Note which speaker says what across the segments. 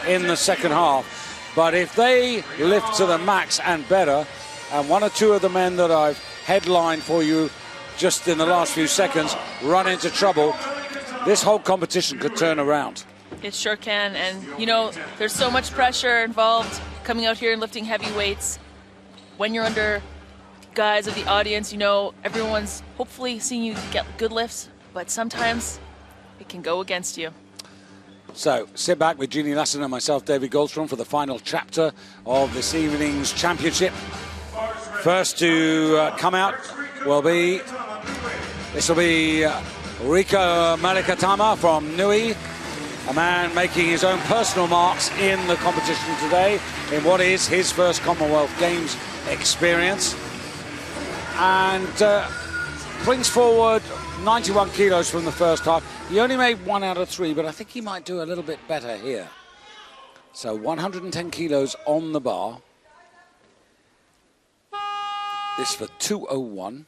Speaker 1: in the second half. But if they lift to the max and better, and one or two of the men that I've headlined for you just in the last few seconds run into trouble, this whole competition could turn around.
Speaker 2: It sure can, and you know, there's so much pressure involved coming out here and lifting heavy weights. When you're under guise of the audience, you know, everyone's hopefully seeing you get good lifts, but sometimes it can go against you.
Speaker 1: So sit back with Jeannie Lassen and myself, David Goldstrom, for the final chapter of this evening's championship. First to come out will be, this will be Rika Malikatama from Nui, a man making his own personal marks in the competition today in what is his first Commonwealth Games experience, and brings forward 91 kilos from the first half. He only made 1 out of 3, but I think he might do a little bit better here. So 110 kilos on the bar. This for 201.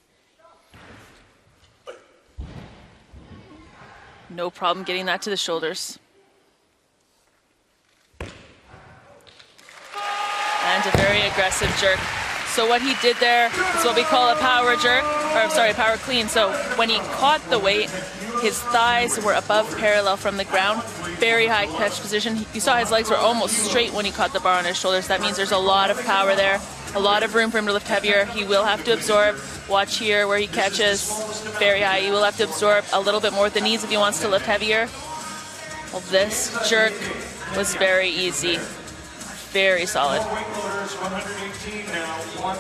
Speaker 2: No problem getting that to the shoulders. And a very aggressive jerk. So what he did there is what we call a power jerk, or sorry, power clean. So when he caught the weight, his thighs were above parallel from the ground. Very high catch position. You saw his legs were almost straight when he caught the bar on his shoulders. That means there's a lot of power there, a lot of room for him to lift heavier. He will have to absorb. Watch here where he catches very high. He will have to absorb a little bit more with the knees if he wants to lift heavier. Well, this jerk was very easy. Very solid.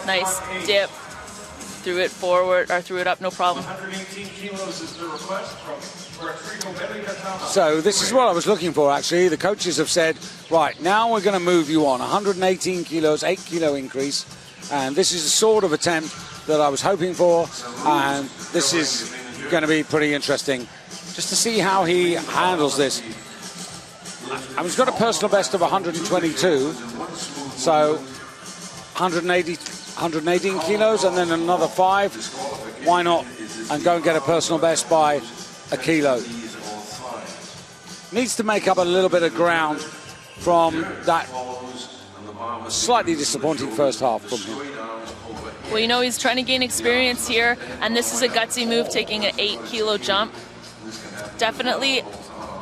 Speaker 2: Nice dip. Threw it forward, or threw it up, no problem.
Speaker 1: So this is what I was looking for, actually. The coaches have said, right, now we're going to move you on. 118 kilos, 8 kilo increase. And this is the sort of attempt that I was hoping for. And this is going to be pretty interesting just to see how he handles this. And he's got a personal best of 122. So 118 kilos and then another 5. Why not? And go and get a personal best by a kilo. Needs to make up a little bit of ground from that slightly disappointing first half from him.
Speaker 2: Well, you know, he's trying to gain experience here, and this is a gutsy move, taking an 8 kilo jump. Definitely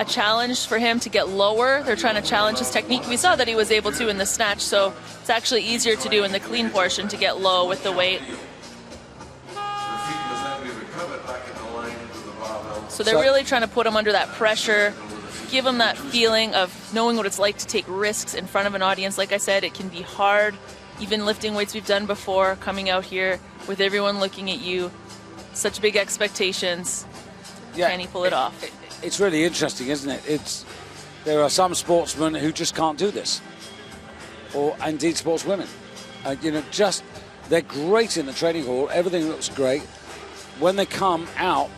Speaker 2: a challenge for him to get lower. They're trying to challenge his technique. We saw that he was able to in the snatch, so it's actually easier to do in the clean portion to get low with the weight. So they're really trying to put him under that pressure, give him that feeling of knowing what it's like to take risks in front of an audience. Like I said, it can be hard, even lifting weights we've done before, coming out here with everyone looking at you, such big expectations. Yeah, can he pull it off?
Speaker 1: It's really interesting, isn't it? There are some sportsmen who just can't do this, or indeed sportswomen. You know, they're great in the training hall. Everything looks great. When they come out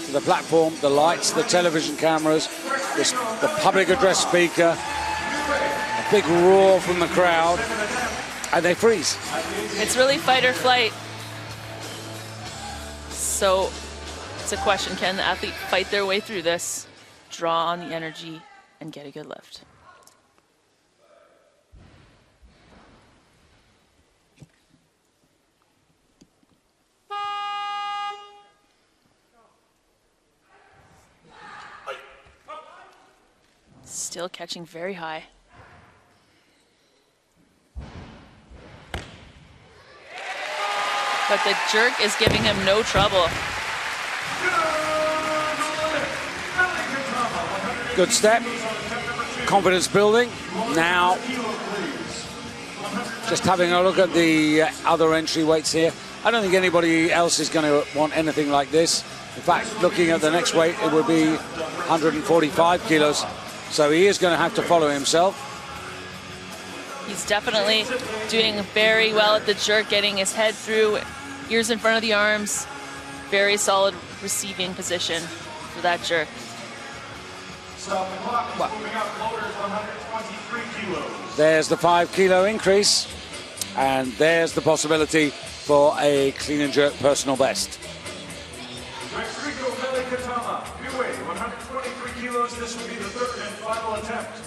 Speaker 1: to the platform, the lights, the television cameras, the public address speaker, a big roar from the crowd, and they freeze.
Speaker 2: It's really fight or flight. So it's a question, can the athlete fight their way through this, draw on the energy, and get a good lift? Still catching very high. But the jerk is giving him no trouble.
Speaker 1: Good step. Confidence building. Now, just having a look at the other entry weights here. I don't think anybody else is going to want anything like this. In fact, looking at the next weight, it would be 145 kilos. So he is going to have to follow himself.
Speaker 2: He's definitely doing very well at the jerk, getting his head through, ears in front of the arms. Very solid receiving position for that jerk.
Speaker 1: There's the 5 kilo increase, and there's the possibility for a clean and jerk personal best.
Speaker 3: This will be the third and final attempt.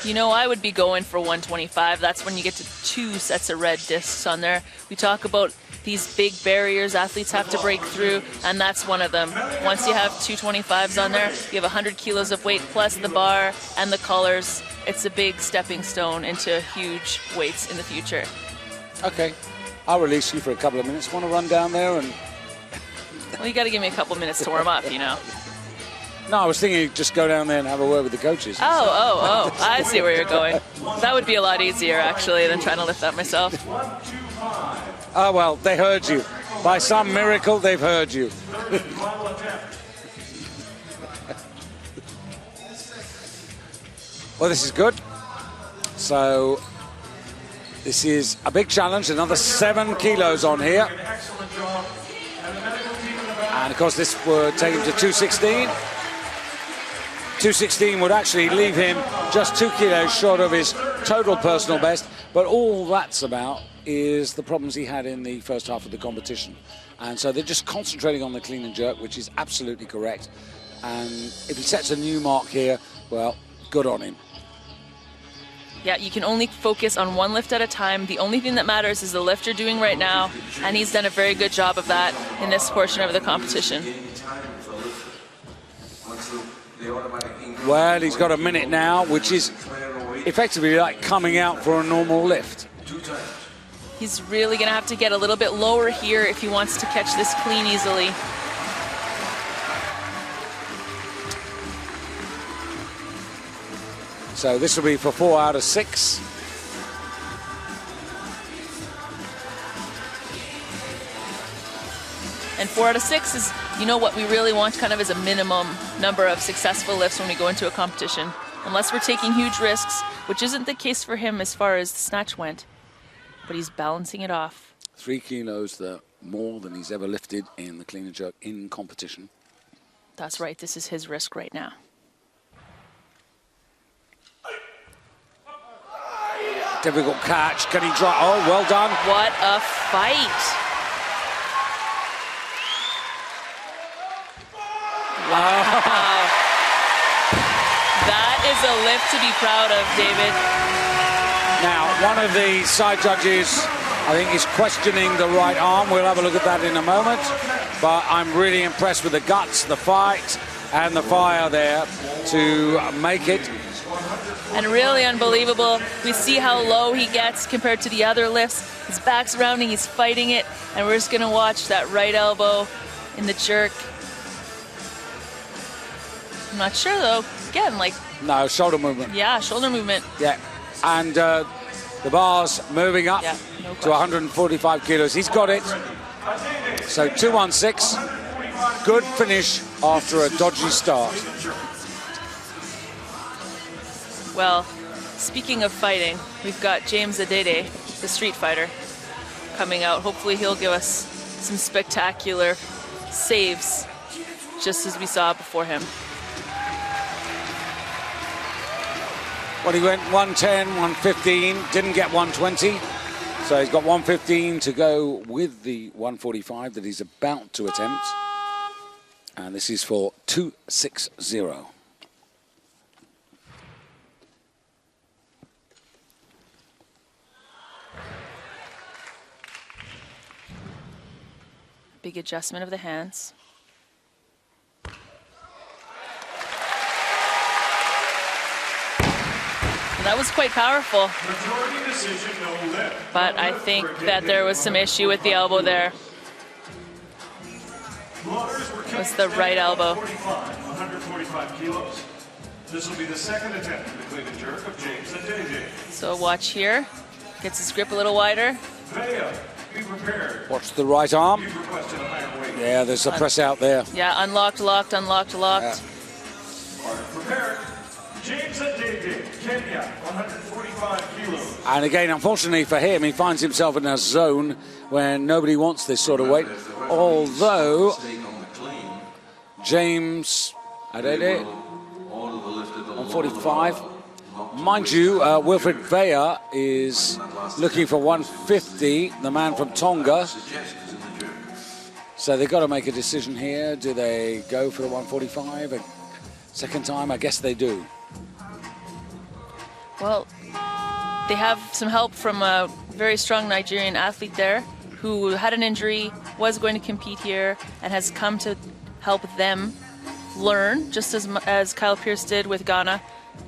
Speaker 2: You know, I would be going for 125. That's when you get to 2 sets of red discs on there. We talk about these big barriers athletes have to break through, and that's one of them. Once you have 225s on there, you have 100 kilos of weight plus the bar and the colors. It's a big stepping stone into huge weights in the future.
Speaker 1: Okay, I'll release you for a couple of minutes. Want to run down there and...
Speaker 2: Well, you got to give me a couple minutes to warm up, you know.
Speaker 1: No, I was thinking you'd just go down there and have a word with the coaches.
Speaker 2: Oh, I see where you're going. That would be a lot easier, actually, than trying to lift that myself.
Speaker 1: Oh, well, they heard you. By some miracle, they've heard you. Well, this is good. So, this is a big challenge. Another 7 kilos on here. And, of course, this would take him to 216. 216 would actually leave him just 2 kilos short of his total personal best. But all that's about is the problems he had in the first half of the competition. And so they're just concentrating on the clean and jerk, which is absolutely correct. And if he sets a new mark here, well, good on him.
Speaker 2: Yeah, you can only focus on one lift at a time. The only thing that matters is the lift you're doing right now, and he's done a very good job of that in this portion of the competition.
Speaker 1: Well, he's got a minute now, which is effectively like coming out for a normal lift.
Speaker 2: He's really going to have to get a little bit lower here if he wants to catch this clean easily.
Speaker 1: So this will be for 4 out of 6.
Speaker 2: And 4 out of 6 is, you know, what we really want kind of as a minimum number of successful lifts when we go into a competition. Unless we're taking huge risks, which isn't the case for him as far as the snatch went. But he's balancing it off.
Speaker 1: 3 kilos more than he's ever lifted in the clean and jerk in competition.
Speaker 2: That's right, this is his risk right now.
Speaker 1: Difficult catch. Can he try? Oh, well done.
Speaker 2: What a fight. Wow. That is a lift to be proud of, David.
Speaker 1: Now, one of the side judges, I think, is questioning the right arm. We'll have a look at that in a moment. But I'm really impressed with the guts, the fight, and the fire there to make it.
Speaker 2: And really unbelievable. We see how low he gets compared to the other lifts. His back's rounding, he's fighting it, and we're just gonna watch that right elbow in the jerk. I'm not sure though. Again, like...
Speaker 1: No, shoulder movement.
Speaker 2: Yeah, shoulder movement.
Speaker 1: Yeah, and the bar's moving up to 145 kilos. He's got it. So 216. Good finish after a dodgy start.
Speaker 2: Well, speaking of fighting, we've got James Adede, the street fighter, coming out. Hopefully he'll give us some spectacular saves, just as we saw before him.
Speaker 1: Well, he went 110, 115, didn't get 120. So he's got 115 to go with the 145 that he's about to attempt. And this is for 260.
Speaker 2: Big adjustment of the hands. And that was quite powerful. But I think that there was some issue with the elbow there. It was the right elbow.
Speaker 3: 145 kilos. This will be the second attempt at the clean and jerk of James Adede.
Speaker 2: So watch here. Gets his grip a little wider.
Speaker 3: Be prepared.
Speaker 1: Watch the right arm. Yeah, there's a press out there.
Speaker 2: Yeah, unlocked, locked, unlocked, locked.
Speaker 3: Yeah. Prepared. James Adede, Kenya, 145 kilos.
Speaker 1: And again, unfortunately for him, he finds himself in a zone where nobody wants this sort of weight. Although James Adede, 145. Mind you, Wilfred Vea is looking for 150, the man from Tonga. So they've got to make a decision here. Do they go for the 145? Second time, I guess they do.
Speaker 2: Well, they have some help from a very strong Nigerian athlete there who had an injury, was going to compete here, and has come to help them learn, just as Kyle Pierce did with Ghana.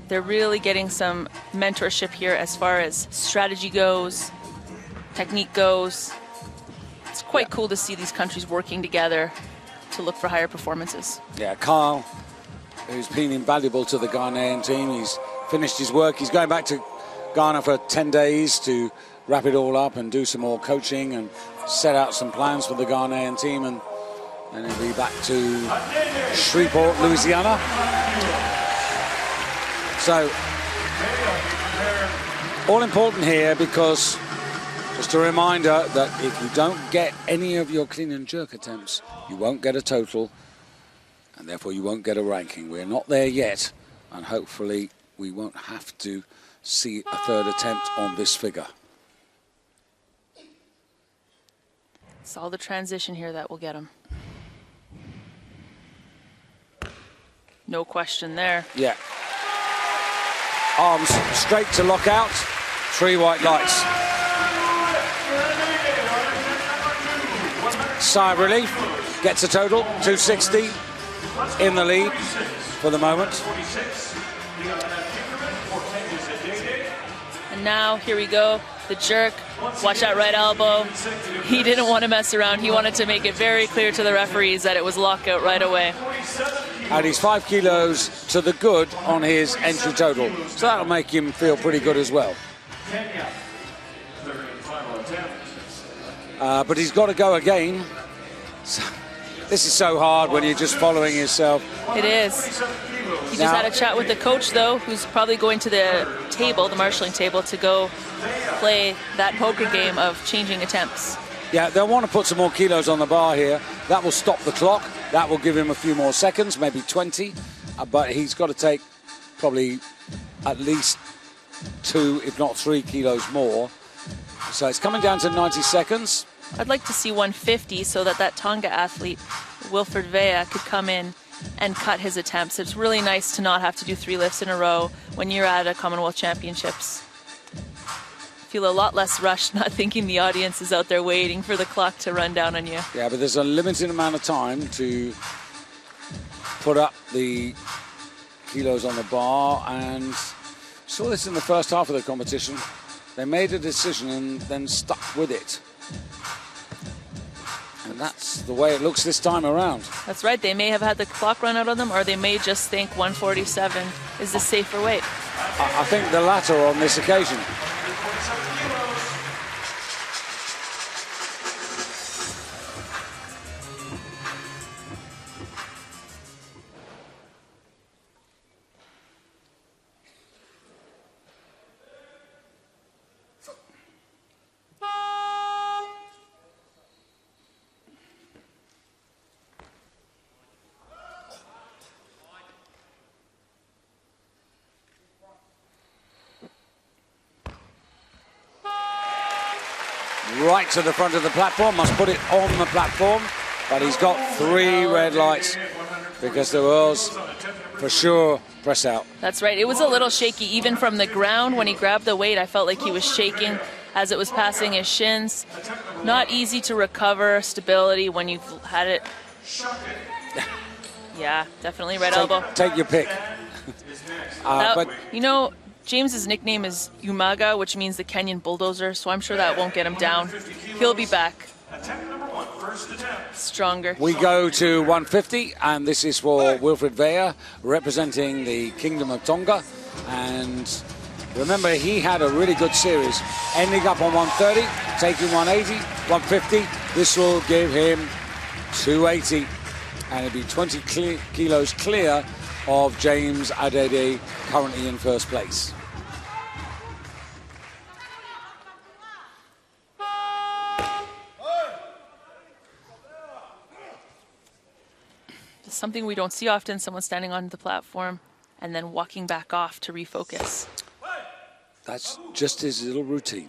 Speaker 2: They're really getting some mentorship here as far as strategy goes, technique goes. It's quite cool to see these countries working together to look for higher performances.
Speaker 1: Yeah, Kyle, who's been invaluable to the Ghanaian team, he's finished his work. He's going back to Ghana for 10 days to wrap it all up and do some more coaching and set out some plans for the Ghanaian team, and then he'll be back to Shreveport, Louisiana. So, all important here, because just a reminder that if you don't get any of your clean and jerk attempts, you won't get a total, and therefore you won't get a ranking. We're not there yet, and hopefully we won't have to see a third attempt on this figure.
Speaker 2: It's all the transition here that will get him. No question there.
Speaker 1: Yeah. Arms straight to lock out. 3 white lights. Sigh of relief. Gets a total. 260 in the lead for the moment.
Speaker 2: And now, here we go. The jerk. Watch that right elbow. He didn't want to mess around. He wanted to make it very clear to the referees that it was lockout right away.
Speaker 1: And he's 5 kilos to the good on his entry total. So that'll make him feel pretty good as well. But he's got to go again. So, this is so hard when you're just following yourself.
Speaker 2: It is. He just had a chat with the coach, though, who's probably going to the table, the marshalling table, to go play that poker game of changing attempts.
Speaker 1: Yeah, they'll want to put some more kilos on the bar here. That will stop the clock. That will give him a few more seconds, maybe 20. But he's got to take probably at least 2, if not 3 kilos more. So it's coming down to 90 seconds.
Speaker 2: I'd like to see 150 so that Tonga athlete, Wilfred Vea, could come in and cut his attempts. It's really nice to not have to do 3 lifts in a row when you're at a Commonwealth Championships. Feel a lot less rushed, not thinking the audience is out there waiting for the clock to run down on you.
Speaker 1: Yeah, but there's a limited amount of time to put up the kilos on the bar, and saw this in the first half of the competition. They made a decision and then stuck with it. And that's the way it looks this time around.
Speaker 2: That's right. They may have had the clock run out on them, or they may just think 147 is the safer weight.
Speaker 1: I think the latter on this occasion. Right to the front of the platform, must put it on the platform, but he's got 3 red lights because there was, for sure, press out.
Speaker 2: That's right. It was a little shaky, even from the ground. When he grabbed the weight, I felt like he was shaking as it was passing his shins. Not easy to recover stability when you've had it. Yeah, definitely right elbow.
Speaker 1: Take your pick.
Speaker 2: But you know, James's nickname is Umaga, which means the Kenyan bulldozer, so I'm sure that won't get him down. He'll be back stronger.
Speaker 1: We go to 150, and this is for Wilfred Vea, representing the Kingdom of Tonga. And remember, he had a really good series, ending up on 130, taking 180, 150. This will give him 280, and it'll be 20 kilos clear of James Adede, currently in first place.
Speaker 2: Something we don't see often, someone standing on the platform and then walking back off to refocus.
Speaker 1: That's just his little routine.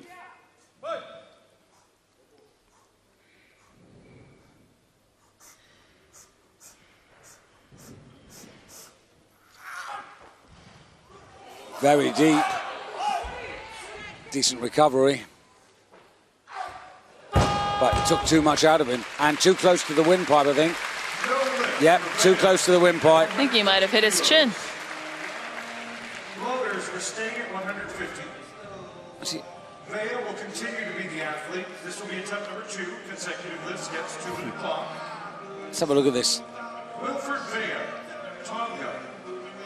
Speaker 1: Very deep. Decent recovery. But it took too much out of him. And too close to the windpipe, I think. Yep, too close to the windpipe.
Speaker 2: I think he might have hit his chin.
Speaker 3: Floaters were staying at 150. Vea will continue to be the athlete. This will be attempt number 2. Consecutive lifts gets 2-minute clock.
Speaker 1: Let's have a look at this.
Speaker 3: Wilfred Vea, Tonga,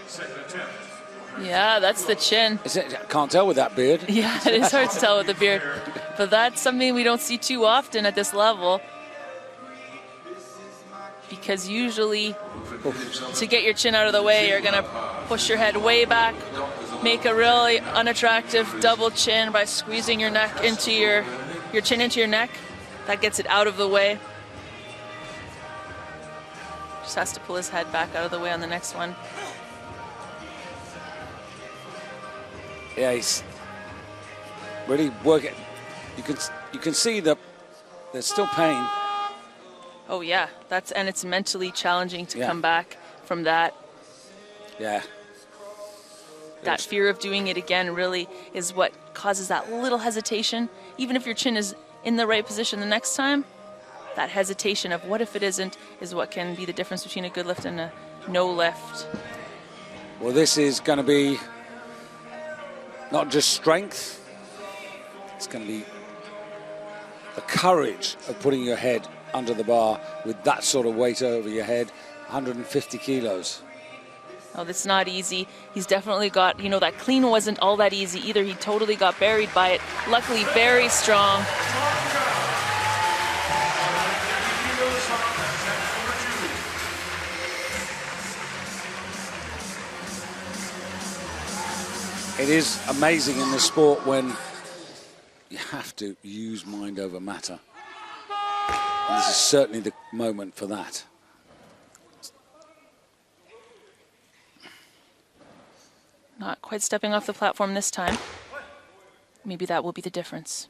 Speaker 3: second attempt.
Speaker 2: Yeah, that's the chin.
Speaker 1: I can't tell with that beard.
Speaker 2: Yeah, it is hard to tell with the beard. But that's something we don't see too often at this level. Because usually, to get your chin out of the way, you're going to push your head way back, make a really unattractive double chin by squeezing your neck into your chin into your neck. That gets it out of the way. Just has to pull his head back out of the way on the next one.
Speaker 1: Yeah, he's really working. You can see that there's still pain.
Speaker 2: Oh yeah, and it's mentally challenging to come back from that.
Speaker 1: Yeah.
Speaker 2: That fear of doing it again really is what causes that little hesitation. Even if your chin is in the right position the next time, that hesitation of what if it isn't is what can be the difference between a good lift and a no lift.
Speaker 1: Well, this is going to be not just strength, it's going to be the courage of putting your head under the bar with that sort of weight over your head, 150 kilos.
Speaker 2: Oh, that's not easy. He's definitely got, that clean wasn't all that easy either. He totally got buried by it. Luckily, very strong.
Speaker 1: It is amazing in this sport when you have to use mind over matter. And this is certainly the moment for that.
Speaker 2: Not quite stepping off the platform this time. Maybe that will be the difference.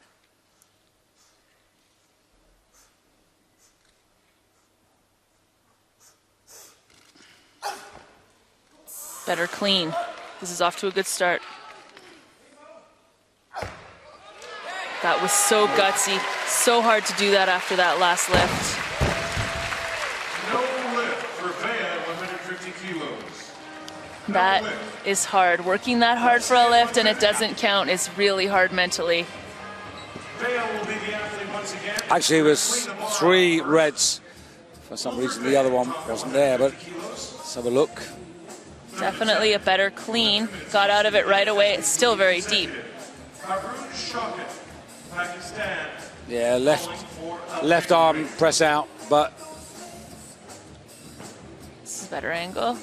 Speaker 2: Better clean. This is off to a good start. That was so gutsy. So hard to do that after that last lift.
Speaker 3: No lift for Vea, 150 kilos.
Speaker 2: That is hard. Working that hard for a lift and it doesn't count is really hard mentally.
Speaker 3: Vea will be the athlete once again.
Speaker 1: Actually, it was 3 reds. For some reason, the other one wasn't there, but let's have a look.
Speaker 2: Definitely a better clean. Got out of it right away. It's still very deep.
Speaker 1: Yeah, left arm press out, but
Speaker 2: this is a better angle.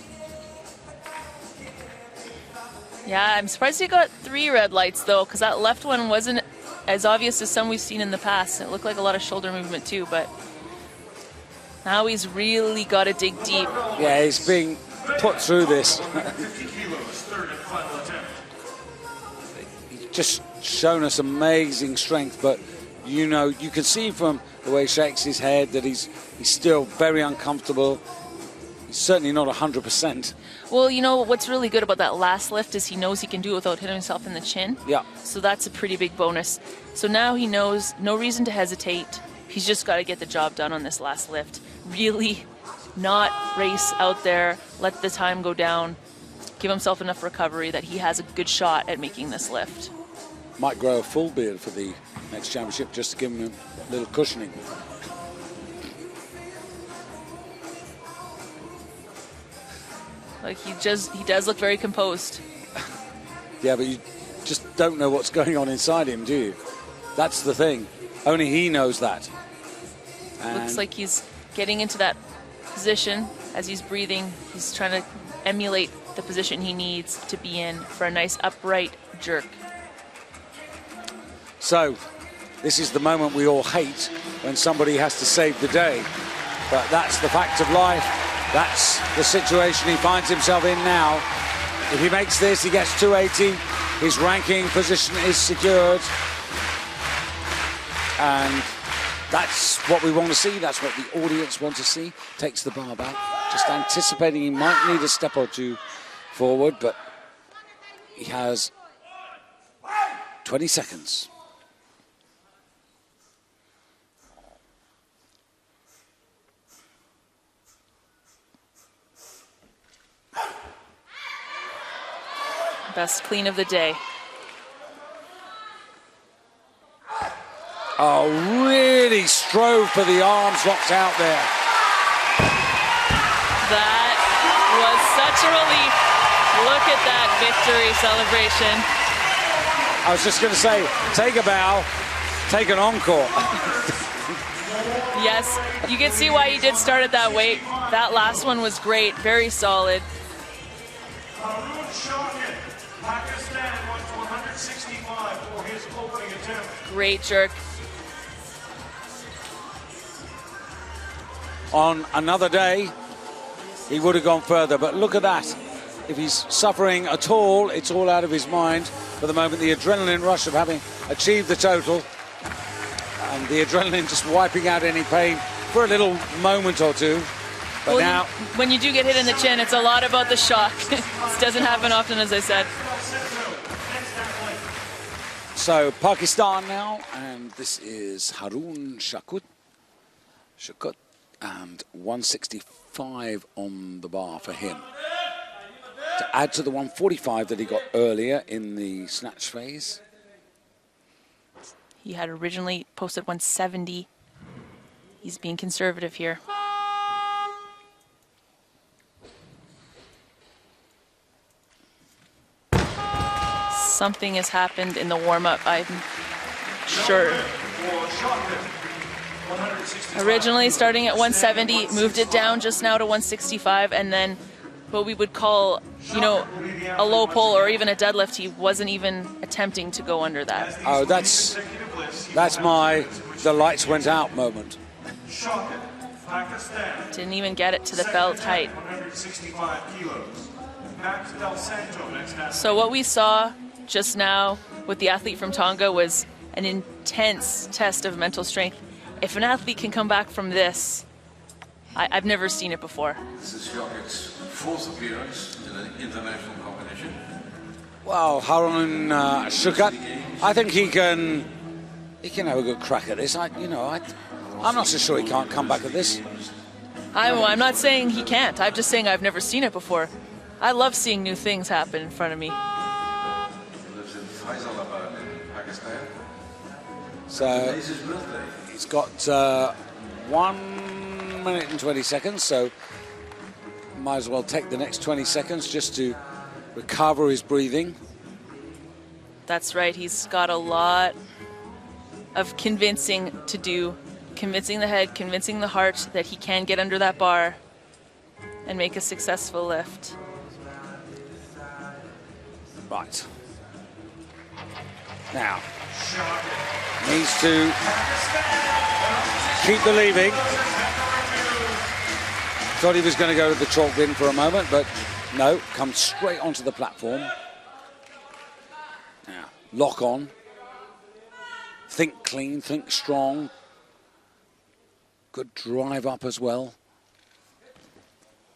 Speaker 2: Yeah, I'm surprised he got 3 red lights though, because that left one wasn't as obvious as some we've seen in the past. It looked like a lot of shoulder movement too, but now he's really got to dig deep.
Speaker 1: yeah, he's being put through this. He's just shown us amazing strength, but you can see from the way he shakes his head that he's still very uncomfortable. He's certainly not 100%.
Speaker 2: Well, what's really good about that last lift is he knows he can do it without hitting himself in the chin.
Speaker 1: Yeah.
Speaker 2: So that's a pretty big bonus. So now he knows no reason to hesitate. He's just got to get the job done on this last lift. Really not race out there, let the time go down, give himself enough recovery that he has a good shot at making this lift.
Speaker 1: Might grow a full beard for the next championship just to give him a little cushioning.
Speaker 2: Like he does look very composed.
Speaker 1: Yeah, but you just don't know what's going on inside him, do you? That's the thing. Only he knows that. And
Speaker 2: looks like he's getting into that position as he's breathing. He's trying to emulate the position he needs to be in for a nice upright jerk.
Speaker 1: So, this is the moment we all hate when somebody has to save the day. But that's the fact of life. That's the situation he finds himself in now. If he makes this, he gets 280. His ranking position is secured. And that's what we want to see. That's what the audience want to see. Takes the bar back. Just anticipating he might need a step or two forward, but He has 20 seconds.
Speaker 2: Best clean of the day.
Speaker 1: Oh, really strove for the arms locked out there.
Speaker 2: That was such a relief. Look at that victory celebration.
Speaker 1: I was just going to say, take a bow, take an encore.
Speaker 2: Yes, you can see why he did start at that weight. That last one was great, very solid.
Speaker 3: Pakistan went to 165 for his opening attempt.
Speaker 2: Great jerk.
Speaker 1: On another day, he would have gone further, but look at that. If he's suffering at all, it's all out of his mind. For the moment, the adrenaline rush of having achieved the total and the adrenaline just wiping out any pain for a little moment or two. But
Speaker 2: Well,
Speaker 1: now,
Speaker 2: when you do get hit in the chin, it's a lot about the shock. This doesn't happen often, as I said.
Speaker 1: so Pakistan now, and this is Harun Shakut, and 165 on the bar for him. To add to the 145 that he got earlier in the snatch phase.
Speaker 2: He had originally posted 170. He's being conservative here. Something has happened in the warm-up, I'm sure. Originally starting at 170, moved it down just now to 165, and then what we would call, you know, a low pull or even a deadlift, he wasn't even attempting to go under that.
Speaker 1: Oh, that's my the lights went out moment.
Speaker 2: Didn't even get it to the belt height. So what we saw just now with the athlete from Tonga was an intense test of mental strength. If an athlete can come back from this, I've never seen it before.
Speaker 4: This is Shoket's fourth appearance in an international competition.
Speaker 1: Well, Harun Shukat, I think he can have a good crack at this. I'm not so sure he can't come back at this.
Speaker 2: I'm not saying he can't. I'm just saying I've never seen it before. I love seeing new things happen in front of me.
Speaker 4: He lives in Faisalabad in Pakistan.
Speaker 1: So
Speaker 4: Today's his birthday.
Speaker 1: he's got 1 minute and 20 seconds, so might as well take the next 20 seconds just to recover his breathing.
Speaker 2: That's right. He's got a lot of convincing to do. Convincing the head, convincing the heart that he can get under that bar and make a successful lift.
Speaker 1: Right. Now, needs to keep believing. Thought he was going to go to the chalk bin for a moment, but no, comes straight onto the platform. Now, lock on. Think clean, think strong. Good drive up as well.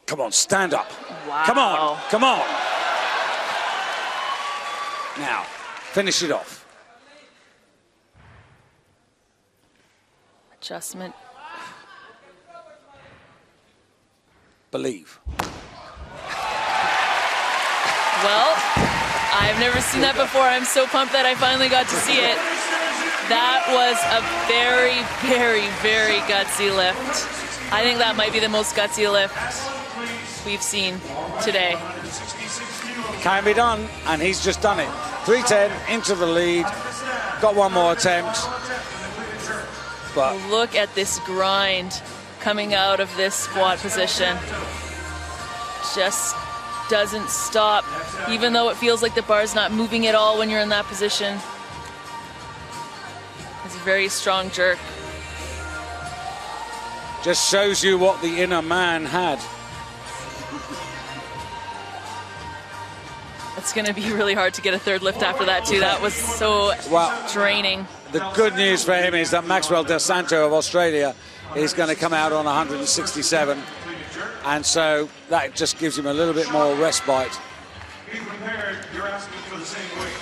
Speaker 1: Come on, stand up.
Speaker 2: Wow.
Speaker 1: Come on, come on. Now, finish it off.
Speaker 2: Adjustment.
Speaker 1: Believe.
Speaker 2: Well, I've never seen that before. I'm so pumped that I finally got to see it. That was a very, very, very gutsy lift. I think that might be the most gutsy lift we've seen today.
Speaker 1: Can be done, and he's just done it. 310 into the lead. Got one more attempt. But
Speaker 2: Look at this grind coming out of this squat position. Just doesn't stop, even though it feels like the bar's not moving at all when you're in that position. It's a very strong jerk.
Speaker 1: just shows you what the inner man had.
Speaker 2: It's going to be really hard to get a third lift after that, too. That was so draining.
Speaker 1: The good news for him is that Maxwell Del Santo of Australia is going to come out on 167. And so that just gives him a little bit more respite.
Speaker 3: Be prepared, you're asking for the same weight.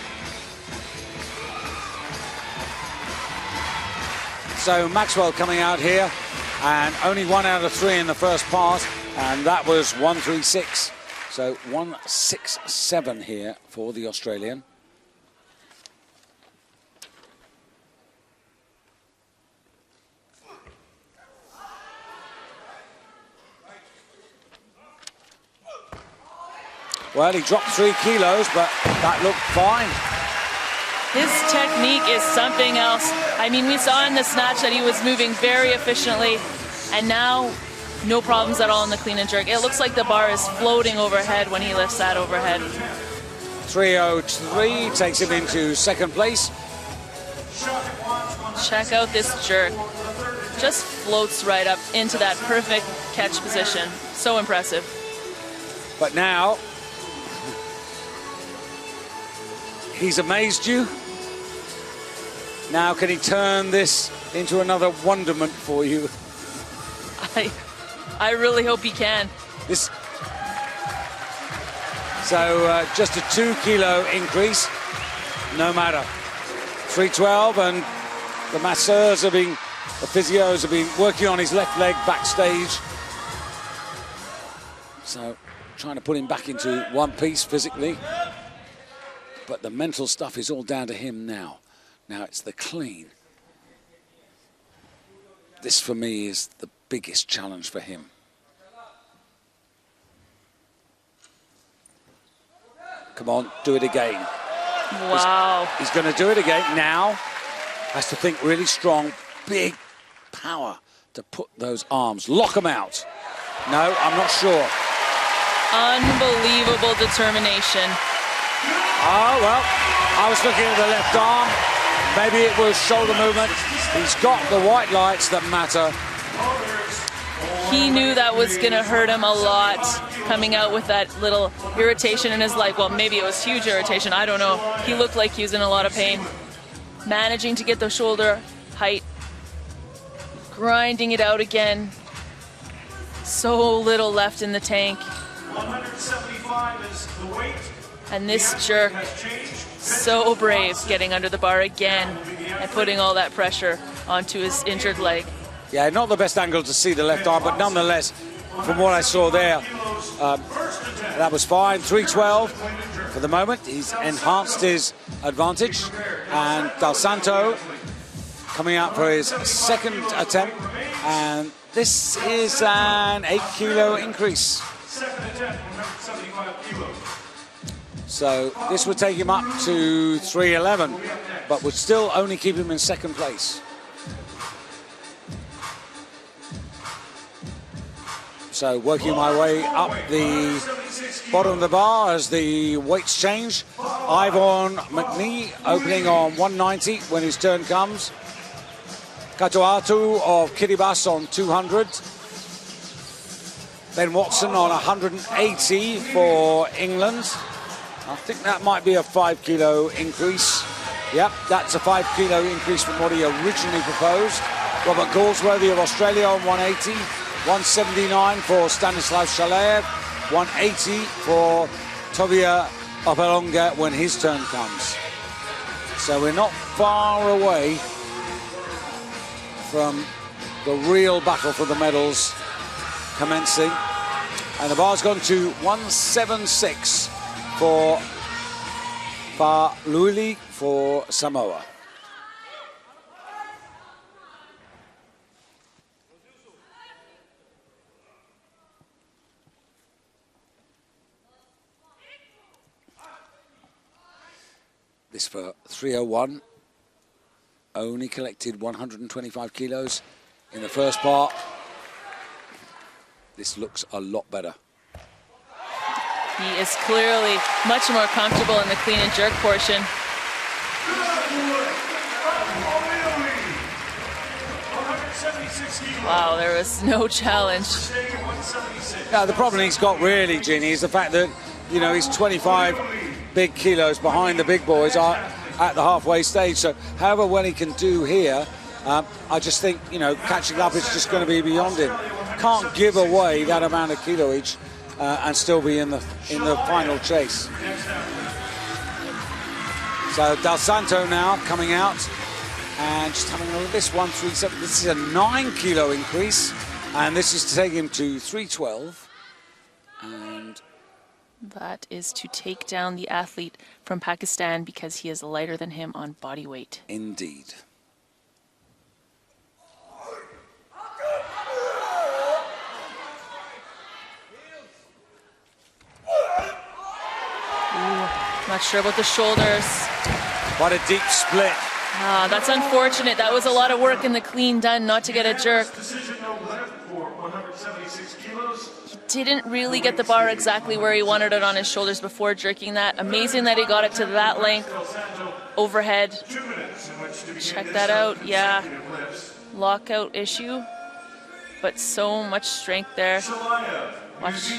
Speaker 1: So Maxwell coming out here, and only 1 out of 3 in the first part, and that was 136. So 167 here for the Australian. Well, he dropped 3 kilos, but that looked fine.
Speaker 2: His technique is something else. I mean, we saw in the snatch that he was moving very efficiently, and now no problems at all in the clean and jerk. It looks like the bar is floating overhead when he lifts that overhead.
Speaker 1: 303 takes him into second place.
Speaker 2: Check out this jerk. Just floats right up into that perfect catch position. So impressive.
Speaker 1: But now, he's amazed you. Now can he turn this into another wonderment for you?
Speaker 2: I really hope he can.
Speaker 1: This. So just a 2 kilo increase, no matter. 312, and the masseurs have been, the physios have been working on his left leg backstage. So trying to put him back into one piece physically. But the mental stuff is all down to him now. Now it's the clean. This for me is the biggest challenge for him. Come on, do it again.
Speaker 2: Wow.
Speaker 1: He's going to do it again now. Has to think really strong, big power to put those arms, lock them out. No, I'm not sure.
Speaker 2: Unbelievable determination.
Speaker 1: Oh, well, I was looking at the left arm. Maybe it was shoulder movement. He's got the white lights that matter.
Speaker 2: He knew that was going to hurt him a lot, coming out with that little irritation in his leg. Well, maybe it was huge irritation. I don't know. He looked like he was in a lot of pain. Managing to get the shoulder height. Grinding it out again. So little left in the tank.
Speaker 3: 175 is the weight.
Speaker 2: And this jerk, so brave, getting under the bar again and putting all that pressure onto his injured leg.
Speaker 1: Yeah, not the best angle to see the left arm, but nonetheless, from what I saw there, that was fine. 312 for the moment. He's enhanced his advantage. And Del Santo coming out for his second attempt. And this is an 8 kilo increase.
Speaker 3: Second attempt, 175 kilos.
Speaker 1: So this would take him up to 311, but would still only keep him in second place. So working my way up the bottom of the bar as the weights change. Ivan McNee opening on 190 when his turn comes. Katoatu of Kiribati on 200. Ben Watson on 180 for England. I think that might be a 5 kilo increase. Yep, that's a 5 kilo increase from what he originally proposed. Robert Galsworthy of Australia on 180. 179 for Stanislav Shalev. 180 for Tovia Opelonga when his turn comes. So we're not far away from the real battle for the medals commencing. And the bar's gone to 176 for Paluli for Samoa. This for 301. Only collected 125 kilos in the first part. This looks a lot better.
Speaker 2: He is clearly much more comfortable in the clean and jerk portion. Wow, there was no challenge.
Speaker 1: Yeah, the problem he's got really, Ginny, is the fact that, you know, he's 25 big kilos behind the big boys are at the halfway stage. So however well he can do here, I just think, you know, catching up is just going to be beyond him. Can't give away that amount of kilo each. and still be in the final chase. So Del Santo now coming out and just having a look at this 137. This is a 9-kilo increase, and this is to take him to 312. And
Speaker 2: that is to take down the athlete from Pakistan because he is lighter than him on body weight.
Speaker 1: Indeed.
Speaker 2: Not sure about the shoulders.
Speaker 1: What a deep split.
Speaker 2: That's unfortunate. That was a lot of work in the clean done not to get a jerk. He didn't really get the bar exactly where he wanted it on his shoulders before jerking that. Amazing that he got it to that length overhead. Check that out. Yeah. Lockout issue. But so much strength there. Watch.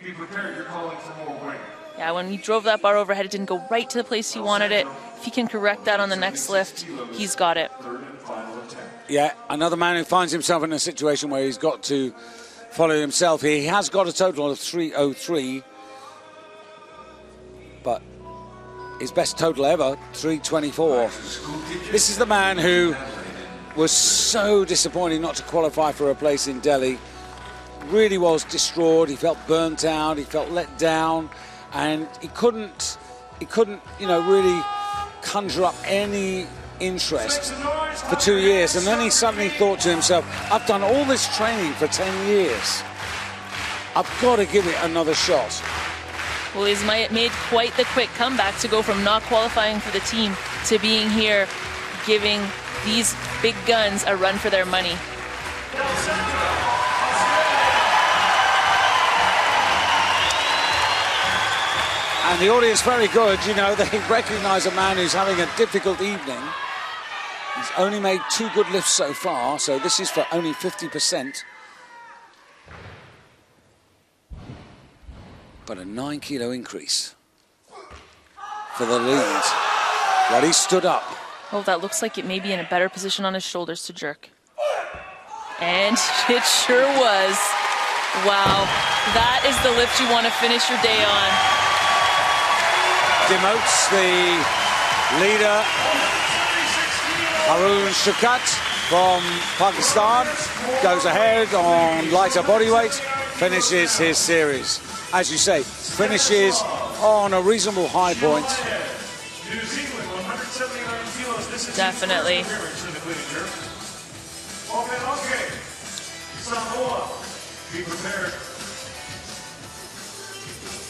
Speaker 3: Be prepared, you're calling for more weight.
Speaker 2: Yeah, when he drove that bar overhead, it didn't go right to the place he wanted it. If he can correct that on the next lift, he's got it.
Speaker 1: Yeah, another man who finds himself in a situation where he's got to follow himself. He has got a total of 303, but his best total ever, 324. This is the man who was so disappointed not to qualify for a place in Delhi. Really was distraught. He felt burnt out. He felt let down. And he couldn't, really conjure up any interest for 2 years. And then he suddenly thought to himself, I've done all this training for 10 years. I've got to give it another shot.
Speaker 2: Well, he's made quite the quick comeback to go from not qualifying for the team to being here, giving these big guns a run for their money.
Speaker 1: And the audience very good, they recognise a man who's having a difficult evening. He's only made 2 good lifts so far, so this is for only 50%. But a 9-kilo increase for the lead. Well, he stood up.
Speaker 2: Oh, that looks like it may be in a better position on his shoulders to jerk. And it sure was. Wow, that is the lift you want to finish your day on.
Speaker 1: Demotes the leader, Harun Shukat from Pakistan, goes ahead on lighter body weight, finishes his series. As you say, finishes on a reasonable high point.
Speaker 2: Definitely.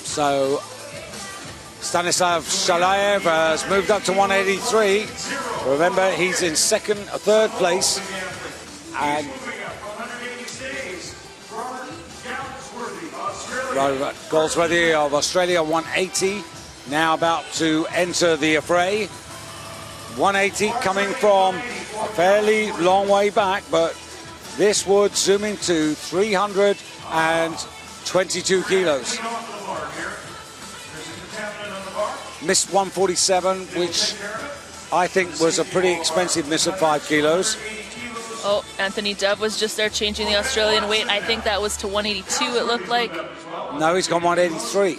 Speaker 1: So Stanislav Shalayev has moved up to 183. Remember, he's in third place. And Goldsworthy of Australia, 180. Now about to enter the affray. 180 coming from a fairly long way back, but this would zoom into 322 kilos. Missed 147, which I think was a pretty expensive miss of 5 kilos.
Speaker 2: Oh, Anthony Dove was just there changing the Australian weight. I think that was to 182, it looked like.
Speaker 1: No, he's gone 183.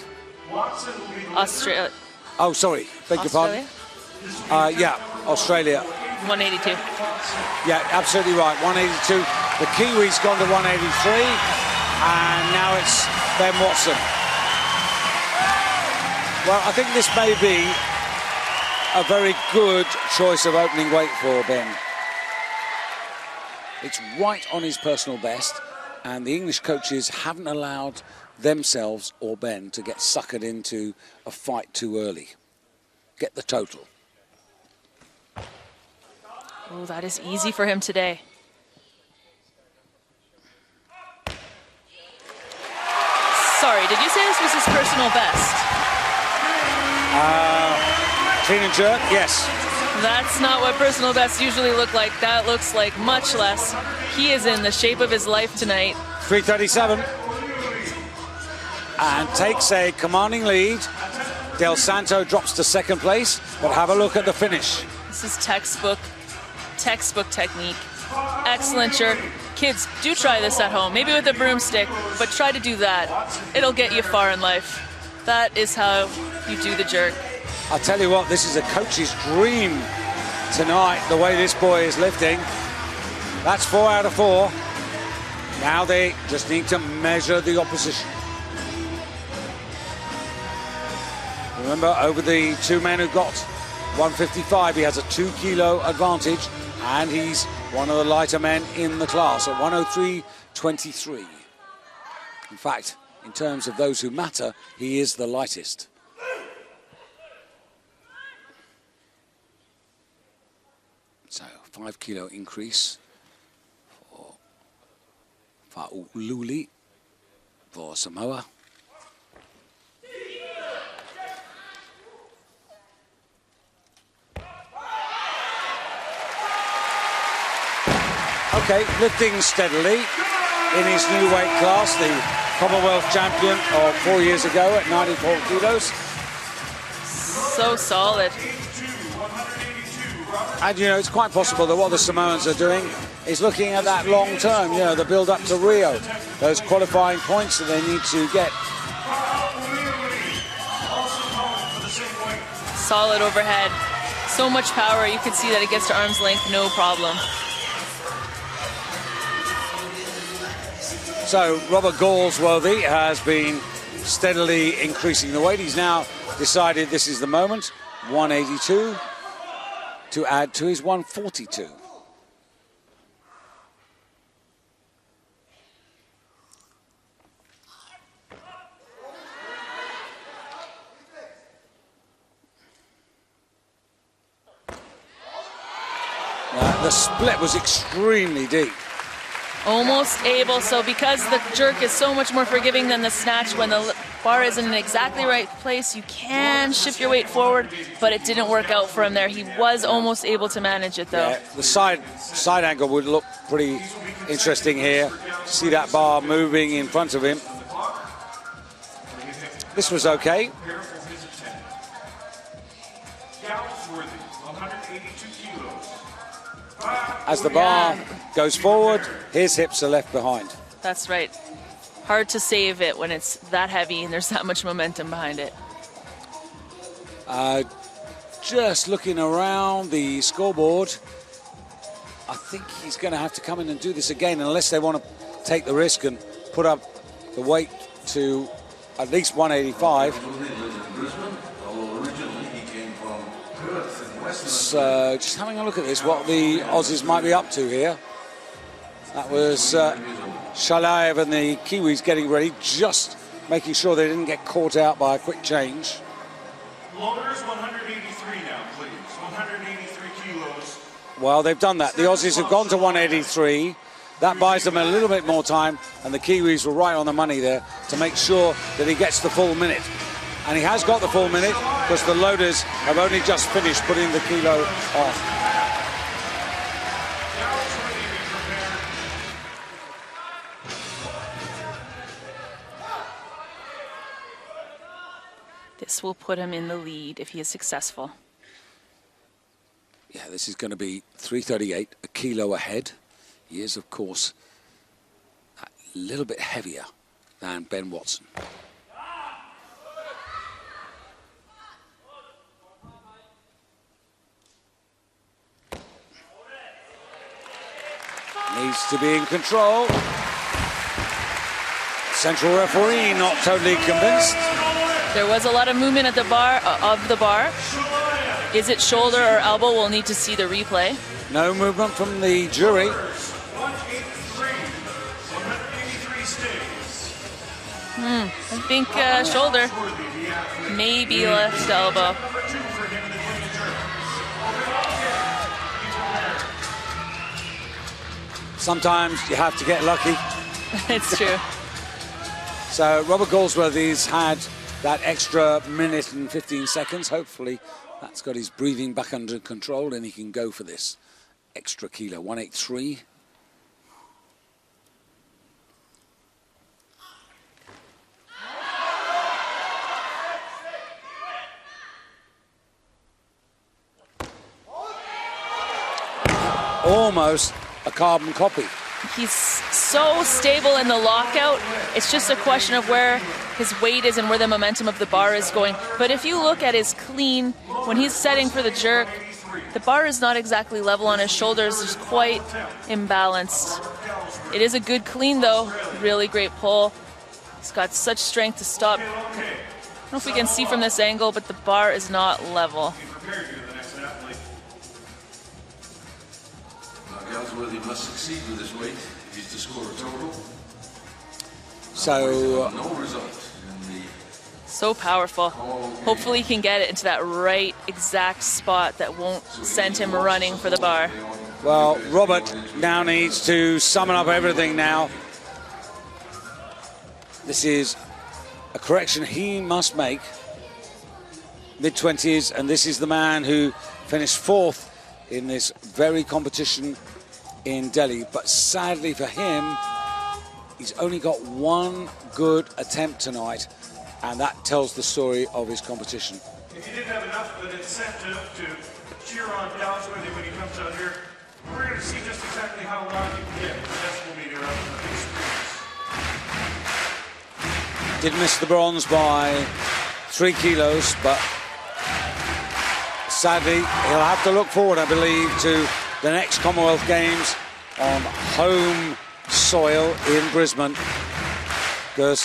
Speaker 2: Australia.
Speaker 1: Oh, sorry. Beg your pardon. Yeah, Australia.
Speaker 2: 182.
Speaker 1: Yeah, absolutely right. 182. The Kiwi's gone to 183. And now it's Ben Watson. Well, I think this may be a very good choice of opening weight for Ben. It's right on his personal best, and the English coaches haven't allowed themselves or Ben to get suckered into a fight too early. Get the total.
Speaker 2: Oh, that is easy for him today. Sorry, did you say this was his personal best?
Speaker 1: Clean and jerk, yes.
Speaker 2: That's not what personal bests usually look like. That looks like much less. He is in the shape of his life tonight.
Speaker 1: 337. And takes a commanding lead. Del Santo drops to second place, but have a look at the finish.
Speaker 2: This is textbook technique. Excellent jerk. Kids, do try this at home, maybe with a broomstick, but try to do that. It'll get you far in life. That is how you do the jerk.
Speaker 1: I'll tell you what, this is a coach's dream tonight, the way this boy is lifting. That's 4 out of 4. Now they just need to measure the opposition. Remember, over the two men who got 155, he has a 2 kilo advantage, and he's one of the lighter men in the class at 103.23. In fact, in terms of those who matter, he is the lightest. So, 5 kilo increase for Fa'ululi for Samoa. Okay, lifting steadily in his new weight class, the Commonwealth champion of 4 years ago at 94 kilos.
Speaker 2: So solid.
Speaker 1: And, you know, it's quite possible that what the Samoans are doing is looking at that long term, you know, the build up to Rio, those qualifying points that they need to get.
Speaker 2: Solid overhead. So much power, you can see that it gets to arm's length, no problem.
Speaker 1: So Robert Galsworthy has been steadily increasing the weight. He's now decided this is the moment, 182, to add to his 142. The split was extremely deep.
Speaker 2: Almost able, so because the jerk is so much more forgiving than the snatch, when the bar isn't in exactly right place, you can shift your weight forward, but it didn't work out for him there. He was almost able to manage it though.
Speaker 1: Yeah, the side angle would look pretty interesting here. See that bar moving in front of him. This was okay. As the bar goes forward, his hips are left behind.
Speaker 2: That's right. Hard to save it when it's that heavy and there's that much momentum behind it.
Speaker 1: Just looking around the scoreboard, I think he's going to have to come in and do this again unless they want to take the risk and put up the weight to at least 185. So just having a look at this, what the Aussies might be up to here. That was Shalaev and the Kiwis getting ready, just making sure they didn't get caught out by a quick change.
Speaker 3: Lowers 183 now, please. 183 kilos.
Speaker 1: Well, they've done that. The Aussies have gone to 183. That buys them a little bit more time, and the Kiwis were right on the money there to make sure that he gets the full minute. And he has got the full minute because the loaders have only just finished putting the kilo off.
Speaker 2: This will put him in the lead if he is successful.
Speaker 1: Yeah, this is going to be 338, a kilo ahead. He is, of course, a little bit heavier than Ben Watson. Needs to be in control. Central referee not totally convinced.
Speaker 2: There was a lot of movement at the bar, of the bar. Is it shoulder or elbow? We'll need to see the replay.
Speaker 1: No movement from the jury.
Speaker 3: 183 stays.
Speaker 2: I think shoulder, maybe left elbow.
Speaker 1: Sometimes you have to get lucky.
Speaker 2: It's true.
Speaker 1: So Robert Galsworthy's had that extra minute and 15 seconds. Hopefully that's got his breathing back under control and he can go for this extra kilo, 183. Almost a carbon copy
Speaker 2: He's so stable in the lockout. It's just a question of where his weight is and where the momentum of the bar is going. But if you look at his clean, when he's setting for the jerk, the bar is not exactly level on his shoulders. It's quite imbalanced. It is a good clean, though. Really great pull. He's got such strength to stop. I don't know if we can see from this angle, but the bar is not level.
Speaker 4: He must succeed with his weight if he's to score a total.
Speaker 1: So
Speaker 4: No result in the
Speaker 2: so powerful. Hopefully he can get it into that right exact spot that won't send him running for the bar.
Speaker 1: well, Robert now needs to summon up everything now. This is a correction he must make. Mid-20s, and this is the man who finished 4th in this very competition in Delhi. But sadly for him, he's only got one good attempt tonight, and that tells the story of his competition.
Speaker 3: If you didn't have enough of an incentive to cheer on Dallas with him when he comes out here, we're going to see just exactly how loud you can get with the decibel meter out of the experience.
Speaker 1: Did miss the bronze by 3 kilos, but sadly he'll have to look forward, I believe, to the next Commonwealth Games on home soil in Brisbane, because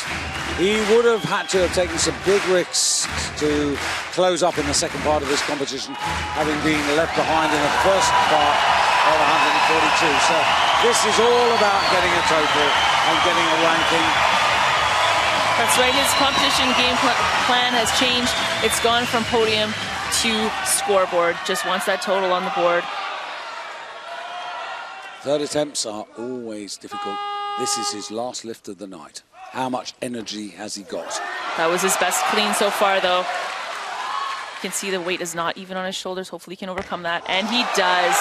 Speaker 1: he would have had to have taken some big risks to close up in the second part of this competition, having been left behind in the first part of 142. So this is all about getting a total and getting a ranking.
Speaker 2: That's right, his competition game plan has changed. It's gone from podium to scoreboard. Just wants that total on the board.
Speaker 1: Third attempts are always difficult. This is his last lift of the night. How much energy has he got?
Speaker 2: That was his best clean so far, though. You can see the weight is not even on his shoulders. Hopefully he can overcome that, and he does.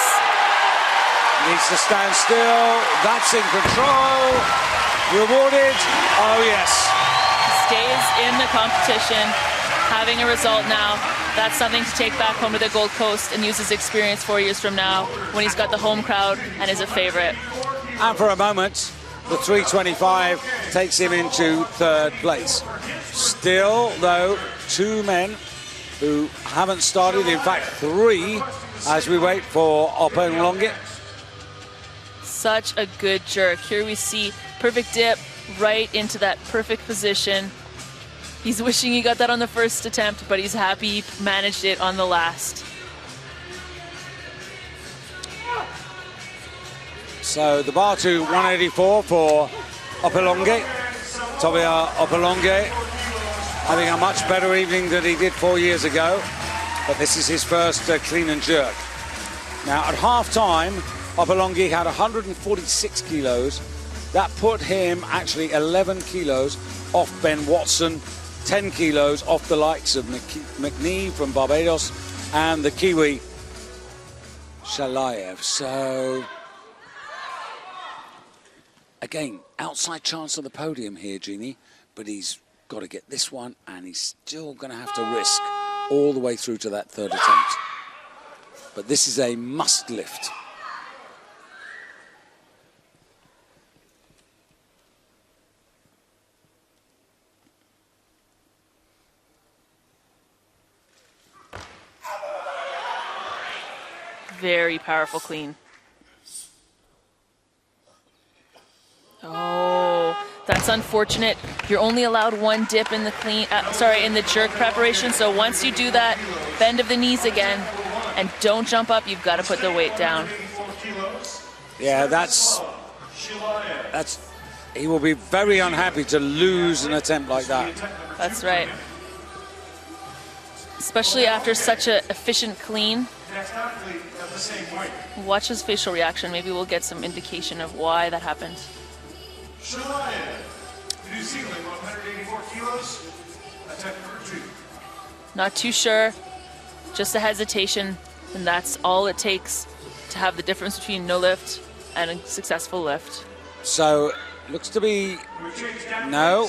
Speaker 1: Needs to stand still. That's in control. Rewarded. Oh, yes.
Speaker 2: Stays in the competition, having a result now. That's something to take back home to the Gold Coast and use his experience 4 years from now when he's got the home crowd and is a favorite.
Speaker 1: And for a moment, the 325 takes him into 3rd place. Still, though, 2 men who haven't started, in fact 3, as we wait for Openolonge.
Speaker 2: Such a good jerk. Here we see perfect dip right into that perfect position. He's wishing he got that on the first attempt, but he's happy he managed it on the last.
Speaker 1: So the bar to 184 for Openolonge. Tobia Openolonge having a much better evening than he did 4 years ago, but this is his first clean and jerk. Now at half-time, Openolonge had 146 kilos. That put him actually 11 kilos off Ben Watson, 10 kilos off the likes of McNee from Barbados and the Kiwi Shalayev. So again, outside chance of the podium here, Jeannie, but he's got to get this one, and he's still going to have to risk all the way through to that 3rd attempt. But this is a must lift.
Speaker 2: Very powerful clean. Oh, that's unfortunate. You're only allowed 1 dip in the clean, in the jerk preparation. So once you do that, bend of the knees again, and don't jump up. You've got to put the weight down.
Speaker 1: Yeah, he will be very unhappy to lose an attempt like that.
Speaker 2: That's right. Especially after such an efficient clean. Watch his facial reaction. Maybe we'll get some indication of why that happened.
Speaker 3: New Zealand, 184 kilos, attempt number 2.
Speaker 2: Not too sure, just a hesitation, and that's all it takes to have the difference between no lift and a successful lift.
Speaker 1: So, looks to be, no,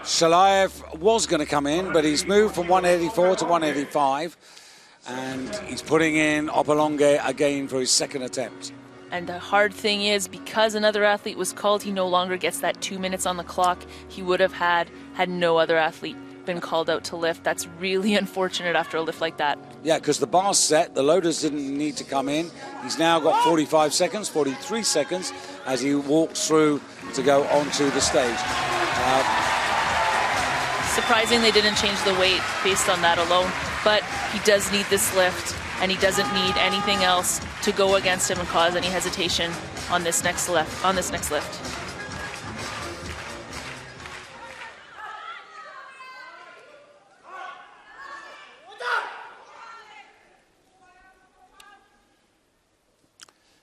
Speaker 1: Shalayev was going to come in, but he's moved from 184 to 185, and he's putting in Openolonge again for his 2nd attempt.
Speaker 2: And the hard thing is, because another athlete was called, he no longer gets that 2 minutes on the clock he would have had no other athlete been called out to lift. That's really unfortunate after a lift like that.
Speaker 1: Yeah, because the bar's set, the loaders didn't need to come in. He's now got 45 seconds, 43 seconds as he walks through to go onto the stage.
Speaker 2: Surprising they didn't change the weight based on that alone, but he does need this lift, and he doesn't need anything else to go against him and cause any hesitation on this next lift.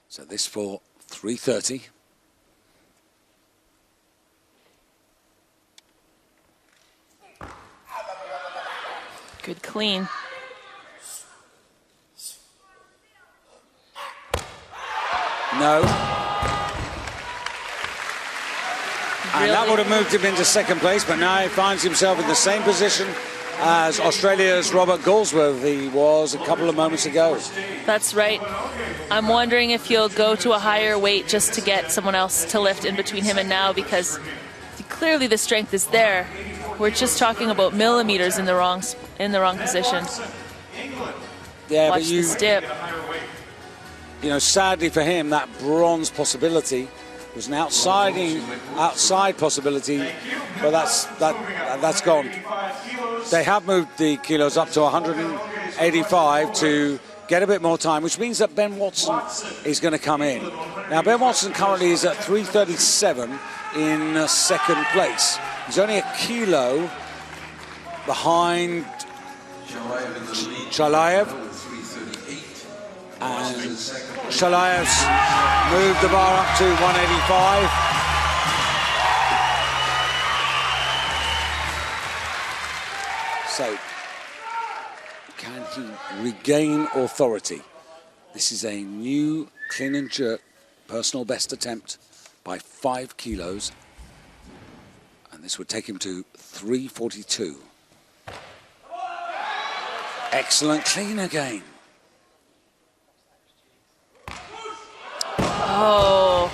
Speaker 1: So this for 3:30.
Speaker 2: Good clean.
Speaker 1: No. And that would have moved him into second place, but now he finds himself in the same position as Australia's Robert Goldsworthy was a couple of moments ago.
Speaker 2: That's right. I'm wondering if he'll go to a higher weight just to get someone else to lift in between him and now, because clearly the strength is there. We're just talking about millimeters in the wrong position.
Speaker 1: Yeah,
Speaker 2: Watch
Speaker 1: but
Speaker 2: this dip.
Speaker 1: You know, sadly for him, that bronze possibility was an outside possibility, but that's gone. They have moved the kilos up to 185 to get a bit more time, which means that Ben Watson is going to come in. Now, Ben Watson currently is at 337 in second place. He's only a kilo behind Chalayev. And Shalayev's moved the bar up to 185. So, can he regain authority? This is a new clean and jerk personal best attempt by 5 kilos. And this would take him to 342. Excellent clean again.
Speaker 2: Oh,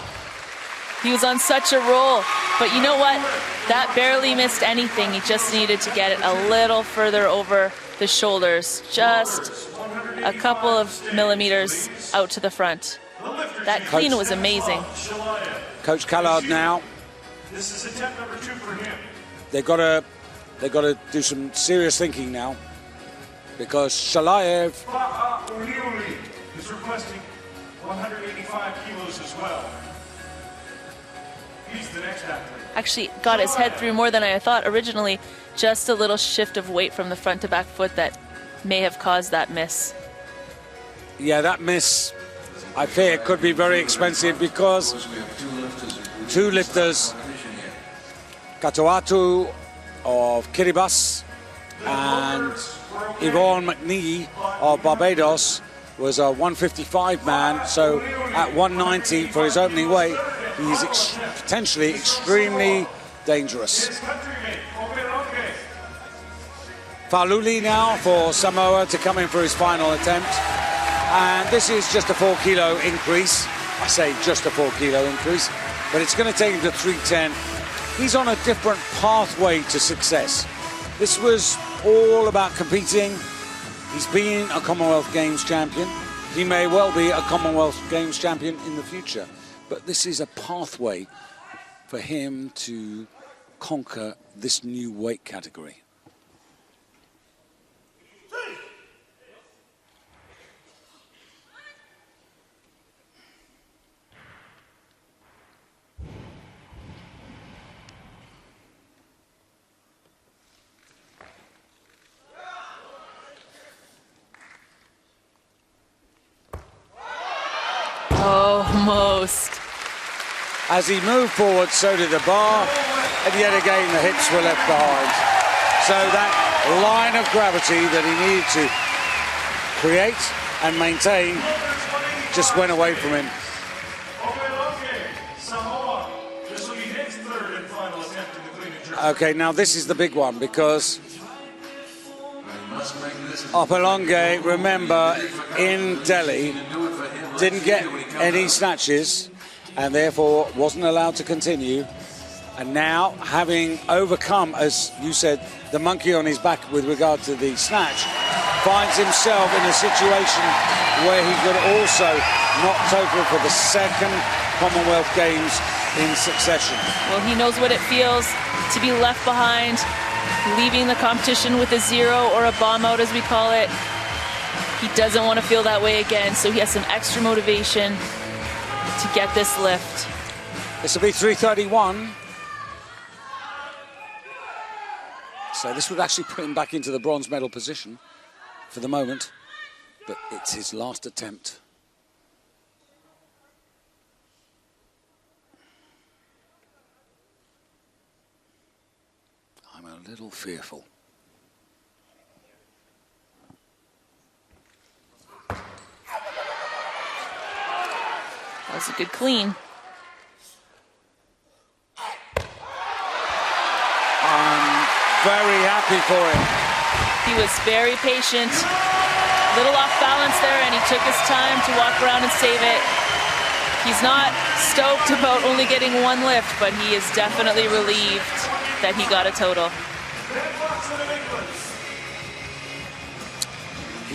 Speaker 2: he was on such a roll. But you know what? That barely missed anything. He just needed to get it a little further over the shoulders. Just a couple of millimeters out to the front. That clean was amazing.
Speaker 1: Coach Callard now.
Speaker 3: This is attempt number 2 for him.
Speaker 1: They've got to do some serious thinking now, because Shalayev
Speaker 3: is requesting 185 kilos as well. He's the next athlete.
Speaker 2: Actually got his head through more than I thought originally. Just a little shift of weight from the front to back foot that may have caused that miss.
Speaker 1: Yeah, that miss, I fear, could be very expensive, because two lifters, Katoatu of Kiribati and Yvonne McNee of Barbados, was a 155 man, so at 190 for his opening weight, he's potentially extremely dangerous. Faluli now for Samoa to come in for his final attempt, and this is just a 4 kilo increase. I say just a 4 kilo increase, but it's going to take him to 310. He's on a different pathway to success. This was all about competing. He's been a Commonwealth Games champion. He may well be a Commonwealth Games champion in the future. But this is a pathway for him to conquer this new weight category.
Speaker 2: Almost.
Speaker 1: As he moved forward, so did the bar, and yet again the hips were left behind. So that line of gravity that he needed to create and maintain just went away from him. Okay, now this is the big one, because Opelonge, remember, in Delhi, didn't get any snatches and therefore wasn't allowed to continue. And now, having overcome, as you said, the monkey on his back with regard to the snatch, finds himself in a situation where he could also not total for the second Commonwealth Games in succession.
Speaker 2: Well, he knows what it feels to be left behind, leaving the competition with a 0 or a bomb out, as we call it. He doesn't want to feel that way again, so he has some extra motivation to get this lift.
Speaker 1: This will be 3:31. So this would actually put him back into the bronze medal position for the moment, but it's his last attempt. I'm a little fearful.
Speaker 2: That was a good clean.
Speaker 1: Very happy for him.
Speaker 2: He was very patient, little off balance there, and he took his time to walk around and save it. He's not stoked about only getting one lift, but he is definitely relieved that he got a total.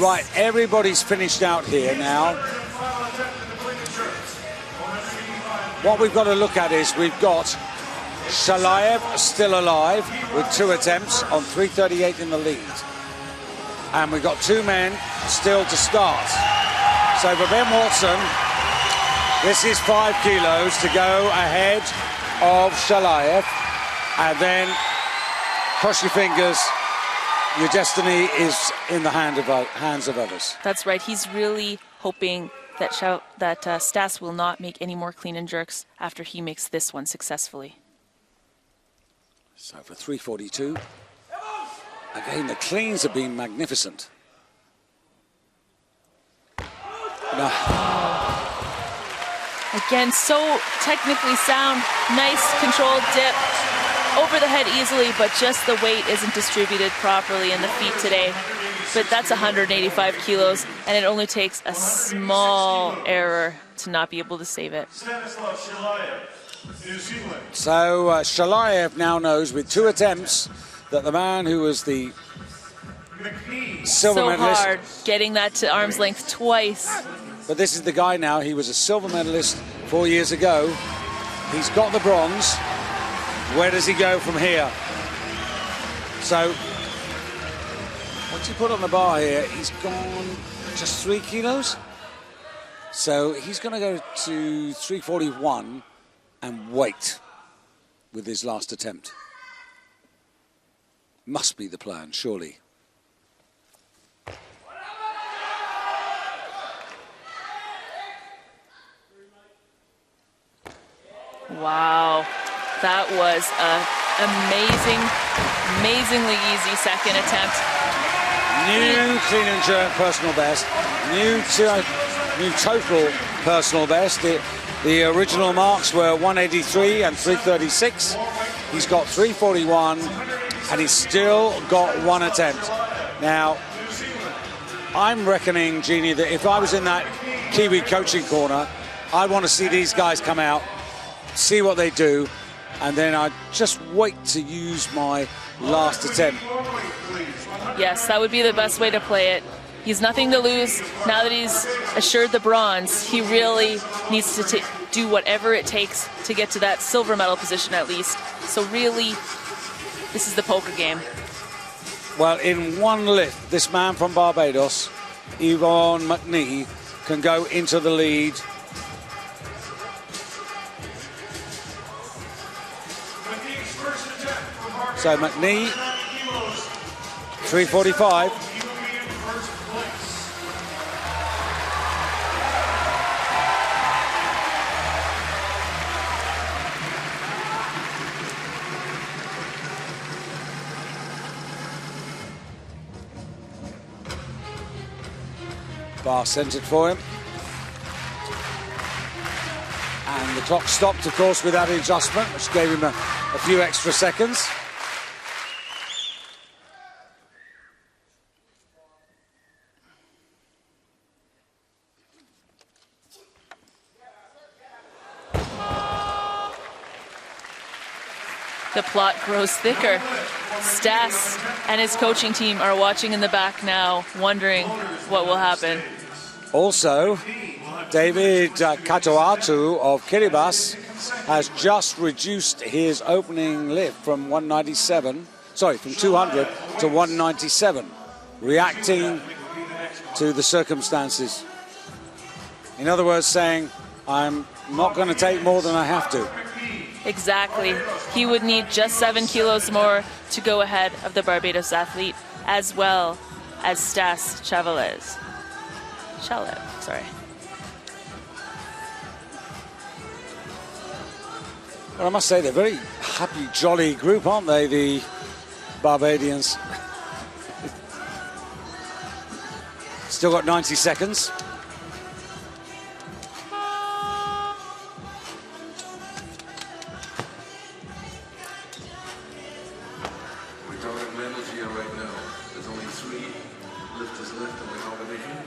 Speaker 1: Right, everybody's finished out here now. What we've got to look at is we've got Shalayev still alive with 2 attempts on 3:38 in the lead. And we've got 2 men still to start. So for Ben Watson, this is 5 kilos to go ahead of Shalayev. And then cross your fingers, your destiny is in the hands of others.
Speaker 2: That's right. He's really hoping that Stas will not make any more clean and jerks after he makes this one successfully.
Speaker 1: So for 3:42, again, the cleans have been magnificent. No.
Speaker 2: Again, so technically sound, nice controlled dip, over the head easily, but just the weight isn't distributed properly in the feet today. But that's 185 kilos, and it only takes a small error to not be able to save it.
Speaker 1: So Shalayev now knows with 2 attempts that the man who was the silver medalist...
Speaker 2: So hard getting that to arm's length twice.
Speaker 1: But this is the guy now. He was a silver medalist 4 years ago. He's got the bronze. Where does he go from here? So what's he put on the bar here? He's gone just 3 kilos. So he's going to go to 341 and wait with his last attempt. Must be the plan, surely.
Speaker 2: Wow, that was an amazingly easy second attempt.
Speaker 1: New clean and jerk personal best, new total personal best. The original marks were 183 and 336. He's got 341, and he's still got 1 attempt. Now, I'm reckoning, Jeannie, that if I was in that Kiwi coaching corner, I'd want to see these guys come out, see what they do, and then I'd just wait to use my last attempt.
Speaker 2: Yes, that would be the best way to play it. He's nothing to lose. Now that he's assured the bronze, he really needs to do whatever it takes to get to that silver medal position at least. So really, this is the poker game.
Speaker 1: Well, in one lift, this man from Barbados, Yvonne McNee, can go into the lead. So McNee, 345. Bar centered for him. And the clock stopped, of course, with that adjustment, which gave him a few extra seconds.
Speaker 2: The plot grows thicker. Stas and his coaching team are watching in the back now, wondering what will happen.
Speaker 1: Also, David Katoatu of Kiribati has just reduced his opening lift from 197, sorry, from 200 to 197, reacting to the circumstances. In other words, saying, I'm not going to take more than I have to.
Speaker 2: Exactly. He would need just 7 kilos more to go ahead of the Barbados athlete, as well as Stas Chalev, sorry.
Speaker 1: Well, I must say, they're a very happy, jolly group, aren't they, the Barbadians? Still got 90 seconds.
Speaker 4: We're talking medals here right now. There's only 3 lifters left in the competition.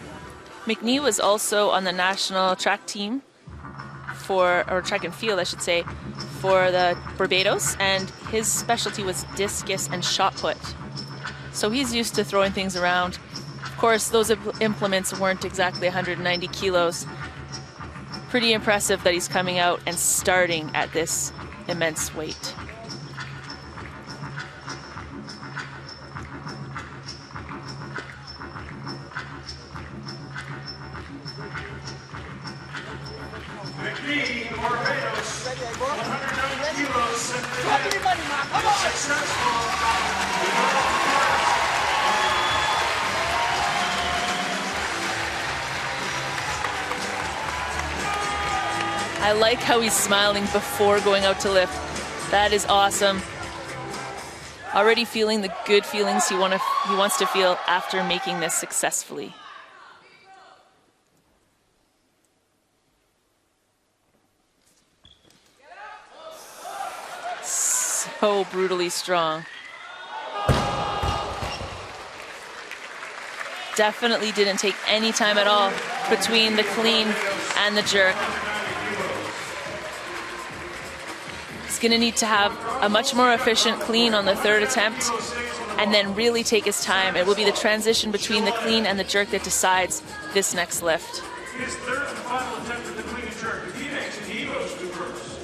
Speaker 2: McNee was also on the national track team or track and field, I should say, for the Barbados, and his specialty was discus and shot put. So he's used to throwing things around. Of course, those implements weren't exactly 190 kilos. Pretty impressive that he's coming out and starting at this immense weight.
Speaker 3: McNee, Barbados, 190 kilos, successful.
Speaker 2: I like how he's smiling before going out to lift. That is awesome. Already feeling the good feelings he wants to feel after making this successfully. So brutally strong. Definitely didn't take any time at all between the clean and the jerk. He's going to need to have a much more efficient clean on the 3rd attempt and then really take his time. It will be the transition between the clean and the jerk that decides this next lift.
Speaker 3: His 3rd and final attempt at the clean and jerk. If he makes it, he goes to first.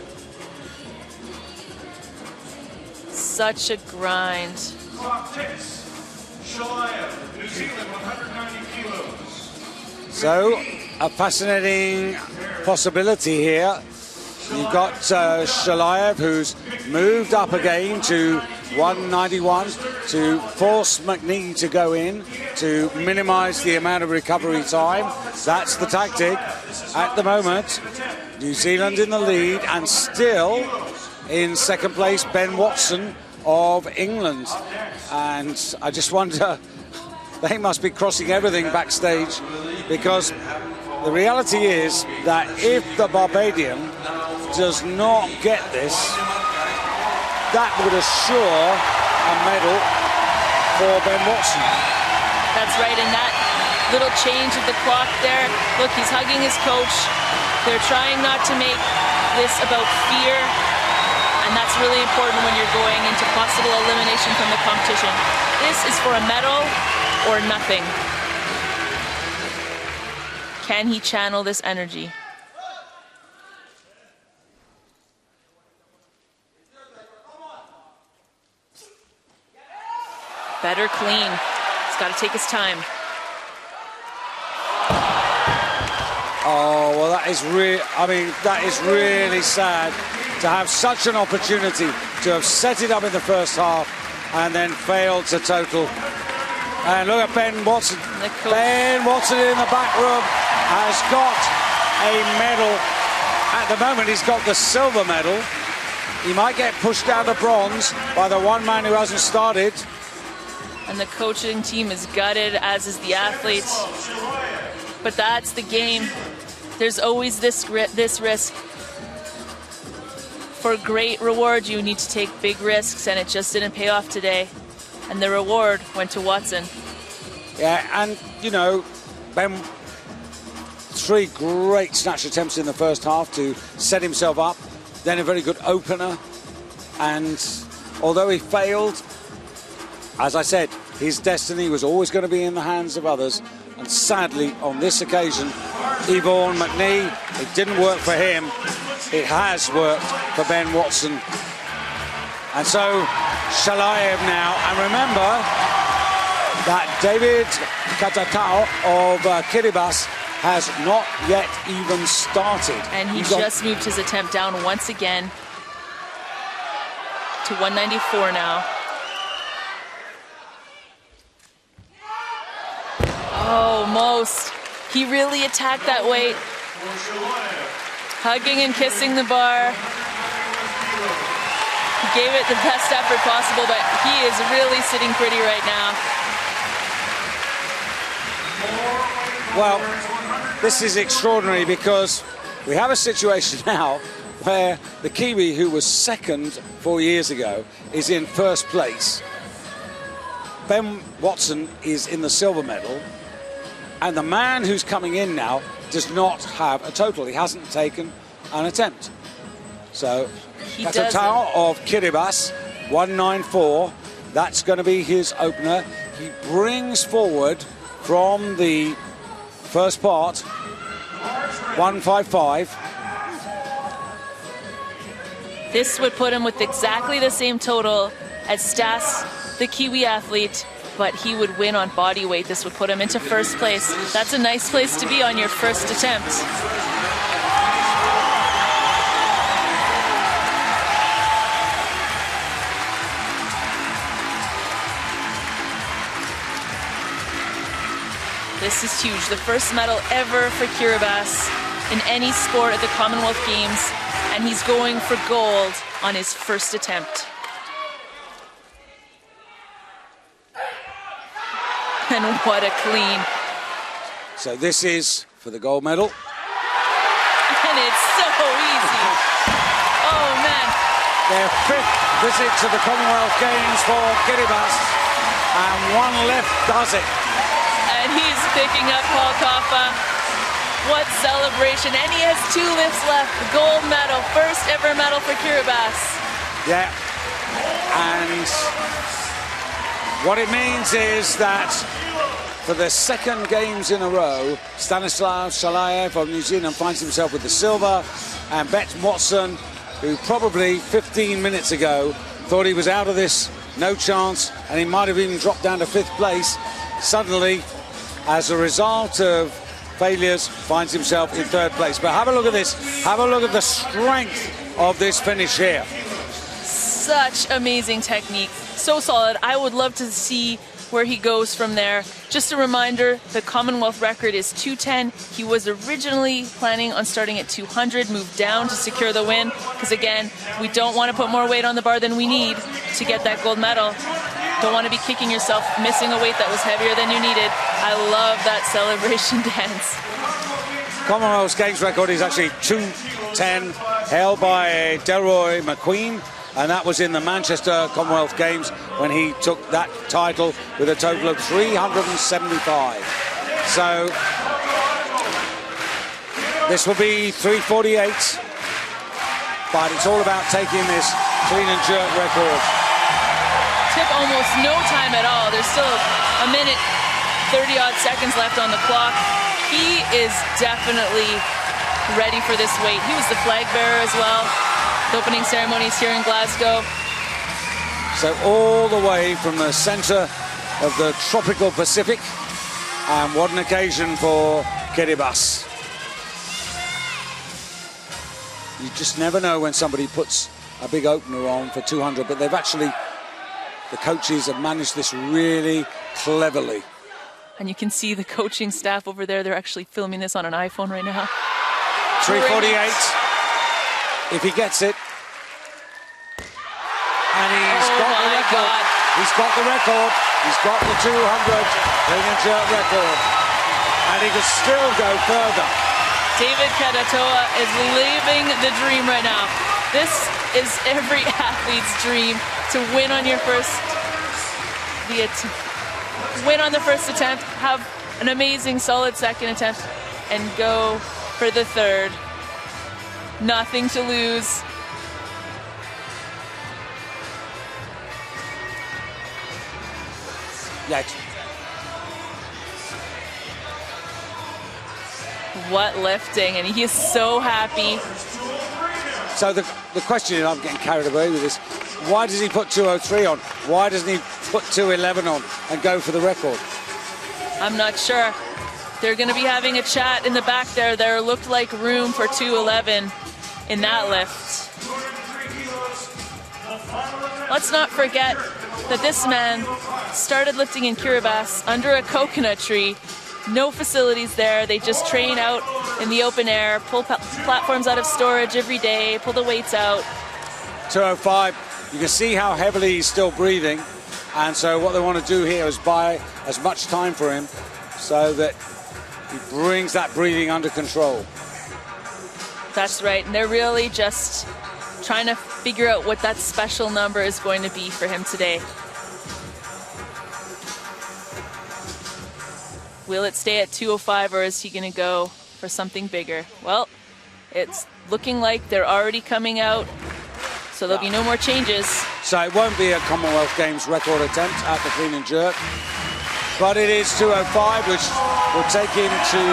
Speaker 2: Such a grind.
Speaker 3: Clock ticks. Chalev, New Zealand, 190 kilos.
Speaker 1: So, a fascinating possibility here. You've got Chalev, who's moved up again to 191 to force McNee to go in to minimize the amount of recovery time. That's the tactic. At the moment, New Zealand in the lead, and still in second place, Ben Watson of England. And I just wonder, they must be crossing everything backstage, because the reality is that if the Barbadian does not get this, that would assure a medal for Ben Watson.
Speaker 2: That's right, and that little change of the clock there, look, he's hugging his coach. They're trying not to make this about fear, and that's really important when you're going into possible elimination from the competition. This is for a medal or nothing. Can he channel this energy? Better clean. He's got to take his time.
Speaker 1: Oh, well, that is really sad to have such an opportunity to have set it up in the first half and then failed to total. And look at Ben Watson. Ben Watson in the back room has got a medal. At the moment, he's got the silver medal. He might get pushed down to bronze by the one man who hasn't started.
Speaker 2: And the coaching team is gutted, as is the athlete. But that's the game. There's always this risk. For great reward, you need to take big risks, and it just didn't pay off today. And the reward went to Watson.
Speaker 1: Yeah, and, you know, Ben, 3 great snatch attempts in the first half to set himself up. Then a very good opener. And although he failed, as I said, his destiny was always going to be in the hands of others. And sadly, on this occasion, Yvonne McNee, it didn't work for him. It has worked for Ben Watson. And so, Shalayev now. And remember that David Katatao of Kiribati has not yet even started.
Speaker 2: And he just moved his attempt down once again to 194 now. Almost. He really attacked that weight. Hugging and kissing the bar. He gave it the best effort possible, but he is really sitting pretty right now.
Speaker 1: Well, this is extraordinary because we have a situation now where the Kiwi, who was second 4 years ago, is in first place. Ben Watson is in the silver medal. And the man who's coming in now does not have a total. He hasn't taken an attempt. So, Katatao of Kiribati, 194. That's going to be his opener. He brings forward from the first part, 155.
Speaker 2: This would put him with exactly the same total as Stas, the Kiwi athlete, but he would win on body weight. This would put him into first place. That's a nice place to be on your first attempt. This is huge. The first medal ever for Kiribati in any sport at the Commonwealth Games, and he's going for gold on his first attempt. And what a clean.
Speaker 1: So this is for the gold medal.
Speaker 2: And it's so easy. Oh, man.
Speaker 1: Their fifth visit to the Commonwealth Games for Kiribati. And one lift does it.
Speaker 2: And he's picking up Paul Kaffa. What celebration. And he has 2 lifts left. The gold medal. First ever medal for Kiribati.
Speaker 1: Yeah. And what it means is that for the second games in a row, Stanislav Shalayev of New Zealand finds himself with the silver, and Ben Watson, who probably 15 minutes ago thought he was out of this, no chance, and he might have even dropped down to 5th place, suddenly, as a result of failures, finds himself in 3rd place. But have a look at this. Have a look at the strength of this finish here.
Speaker 2: Such amazing technique. So solid. I would love to see where he goes from there. Just a reminder, the Commonwealth record is 210. He was originally planning on starting at 200, moved down to secure the win, because again, we don't want to put more weight on the bar than we need to get that gold medal. Don't want to be kicking yourself, missing a weight that was heavier than you needed. I love that celebration dance.
Speaker 1: Commonwealth Games record is actually 210, held by Delroy McQueen, and that was in the Manchester Commonwealth Games when he took that title with a total of 375. So this will be 348, but it's all about taking this clean and jerk record.
Speaker 2: Took almost no time at all. There's still a minute, 30-odd seconds left on the clock. He is definitely ready for this weight. He was the flag bearer as well. The opening ceremonies here in Glasgow.
Speaker 1: So all the way from the center of the tropical Pacific, and what an occasion for Kiribati. You just never know when somebody puts a big opener on for 200, but they've actually, the coaches have managed this really cleverly.
Speaker 2: And you can see the coaching staff over there. They're actually filming this on an iPhone right now.
Speaker 1: 348. If he gets it. And he's got the record.
Speaker 2: God.
Speaker 1: He's got the record. He's got the 200 clean and jerk record. And he could still go further.
Speaker 2: David Kadatoa is living the dream right now. This is every athlete's dream, to win on your win on the first attempt, have an amazing solid second attempt, and go for the third. Nothing to lose.
Speaker 1: Yeah.
Speaker 2: What lifting, and he is so happy.
Speaker 1: So the question is, I'm getting carried away with this, why does he put 2:03 on? Why doesn't he put 2:11 on and go for the record?
Speaker 2: I'm not sure. They're going to be having a chat in the back there. There looked like room for 2:11 in that lift. Let's not forget that this man started lifting in Kiribati under a coconut tree. No facilities there. They just train out in the open air, pull platforms out of storage every day, pull the weights out.
Speaker 1: 2:05. You can see how heavily he's still breathing. And so what they want to do here is buy as much time for him so that he brings that breathing under control.
Speaker 2: That's right. And they're really just trying to figure out what that special number is going to be for him today. Will it stay at 2:05, or is he going to go for something bigger? Well, it's looking like they're already coming out, so there'll be no more changes.
Speaker 1: So it won't be a Commonwealth Games record attempt at the clean and jerk, but it is 2:05, which will take him to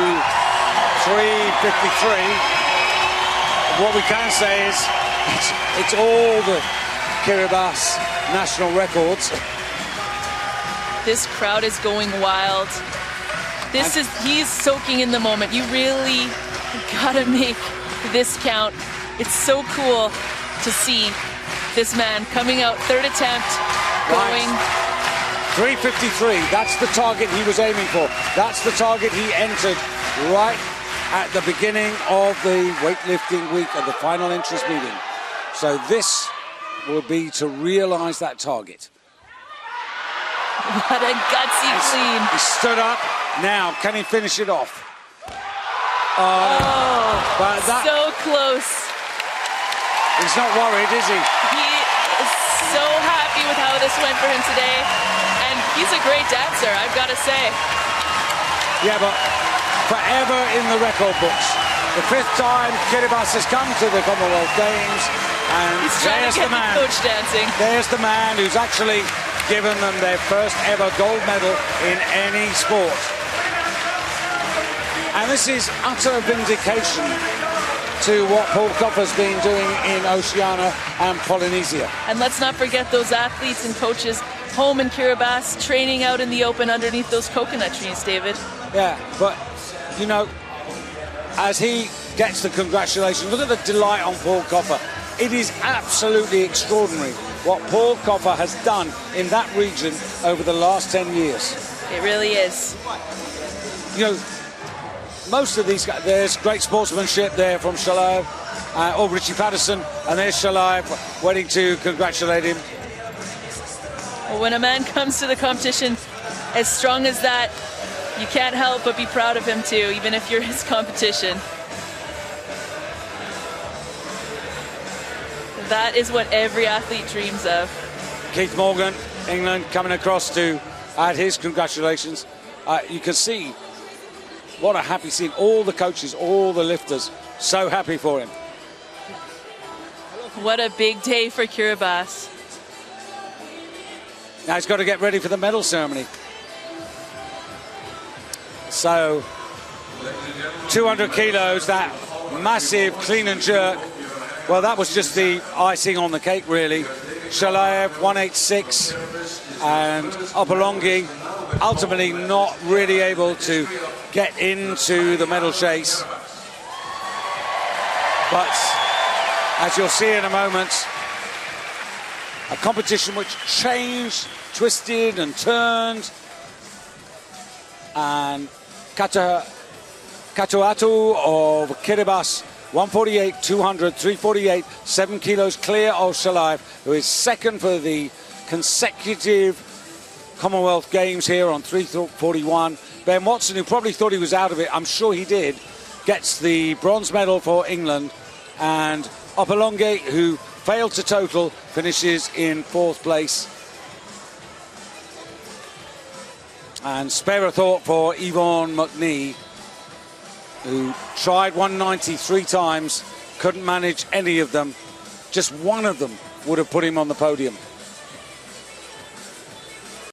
Speaker 1: 3:53. What we can say is it's all the Kiribati national records.
Speaker 2: This crowd is going wild. He's soaking in the moment. You really gotta make this count. It's so cool to see this man coming out, third attempt, going.
Speaker 1: 3:53, that's the target he was aiming for. That's the target he entered right at the beginning of the weightlifting week at the final entries meeting. So this will be to realize that target.
Speaker 2: What a gutsy clean.
Speaker 1: He stood up. Now, can he finish it off?
Speaker 2: But so close.
Speaker 1: He's not worried, is he?
Speaker 2: He is so happy with how this went for him today. And he's a great dancer, I've got to say.
Speaker 1: Yeah, but forever in the record books. The 5th time Kiribati has come to the Commonwealth Games. And
Speaker 2: he's trying to get the coach dancing.
Speaker 1: There's the man who's actually given them their first ever gold medal in any sport. And this is utter vindication to what Paul Coffer's been doing in Oceania and Polynesia.
Speaker 2: And let's not forget those athletes and coaches home in Kiribati training out in the open underneath those coconut trees, David.
Speaker 1: Yeah, but, you know, as he gets the congratulations, look at the delight on Paul Coffer. It is absolutely extraordinary what Paul Coffer has done in that region over the last 10 years.
Speaker 2: It really is.
Speaker 1: You know, most of these guys, there's great sportsmanship there from Shalaev, or Richie Patterson, and there's Shalaev waiting to congratulate him.
Speaker 2: Well, when a man comes to the competition as strong as that, you can't help but be proud of him too, even if you're his competition. That is what every athlete dreams of.
Speaker 1: Keith Morgan, England, coming across to add his congratulations. You can see what a happy scene. All the coaches, all the lifters, so happy for him.
Speaker 2: What a big day for Kiribati.
Speaker 1: Now he's got to get ready for the medal ceremony. So, 200 kilos, that massive clean and jerk. Well, that was just the icing on the cake, really. Shalaev, 186, and Opolongi ultimately not really able to get into the medal chase. But, as you'll see in a moment, a competition which changed, twisted and turned. And Katoatu of Kiribati, 148, 200, 348, 7 kilos clear of Shalaev, who is second for the consecutive Commonwealth Games here on 341. Ben Watson, who probably thought he was out of it, I'm sure he did, gets the bronze medal for England. And Opolongi, who failed to total, finishes in 4th place. And spare a thought for Yvonne McNee, who tried 190 3 times, couldn't manage any of them. Just one of them would have put him on the podium.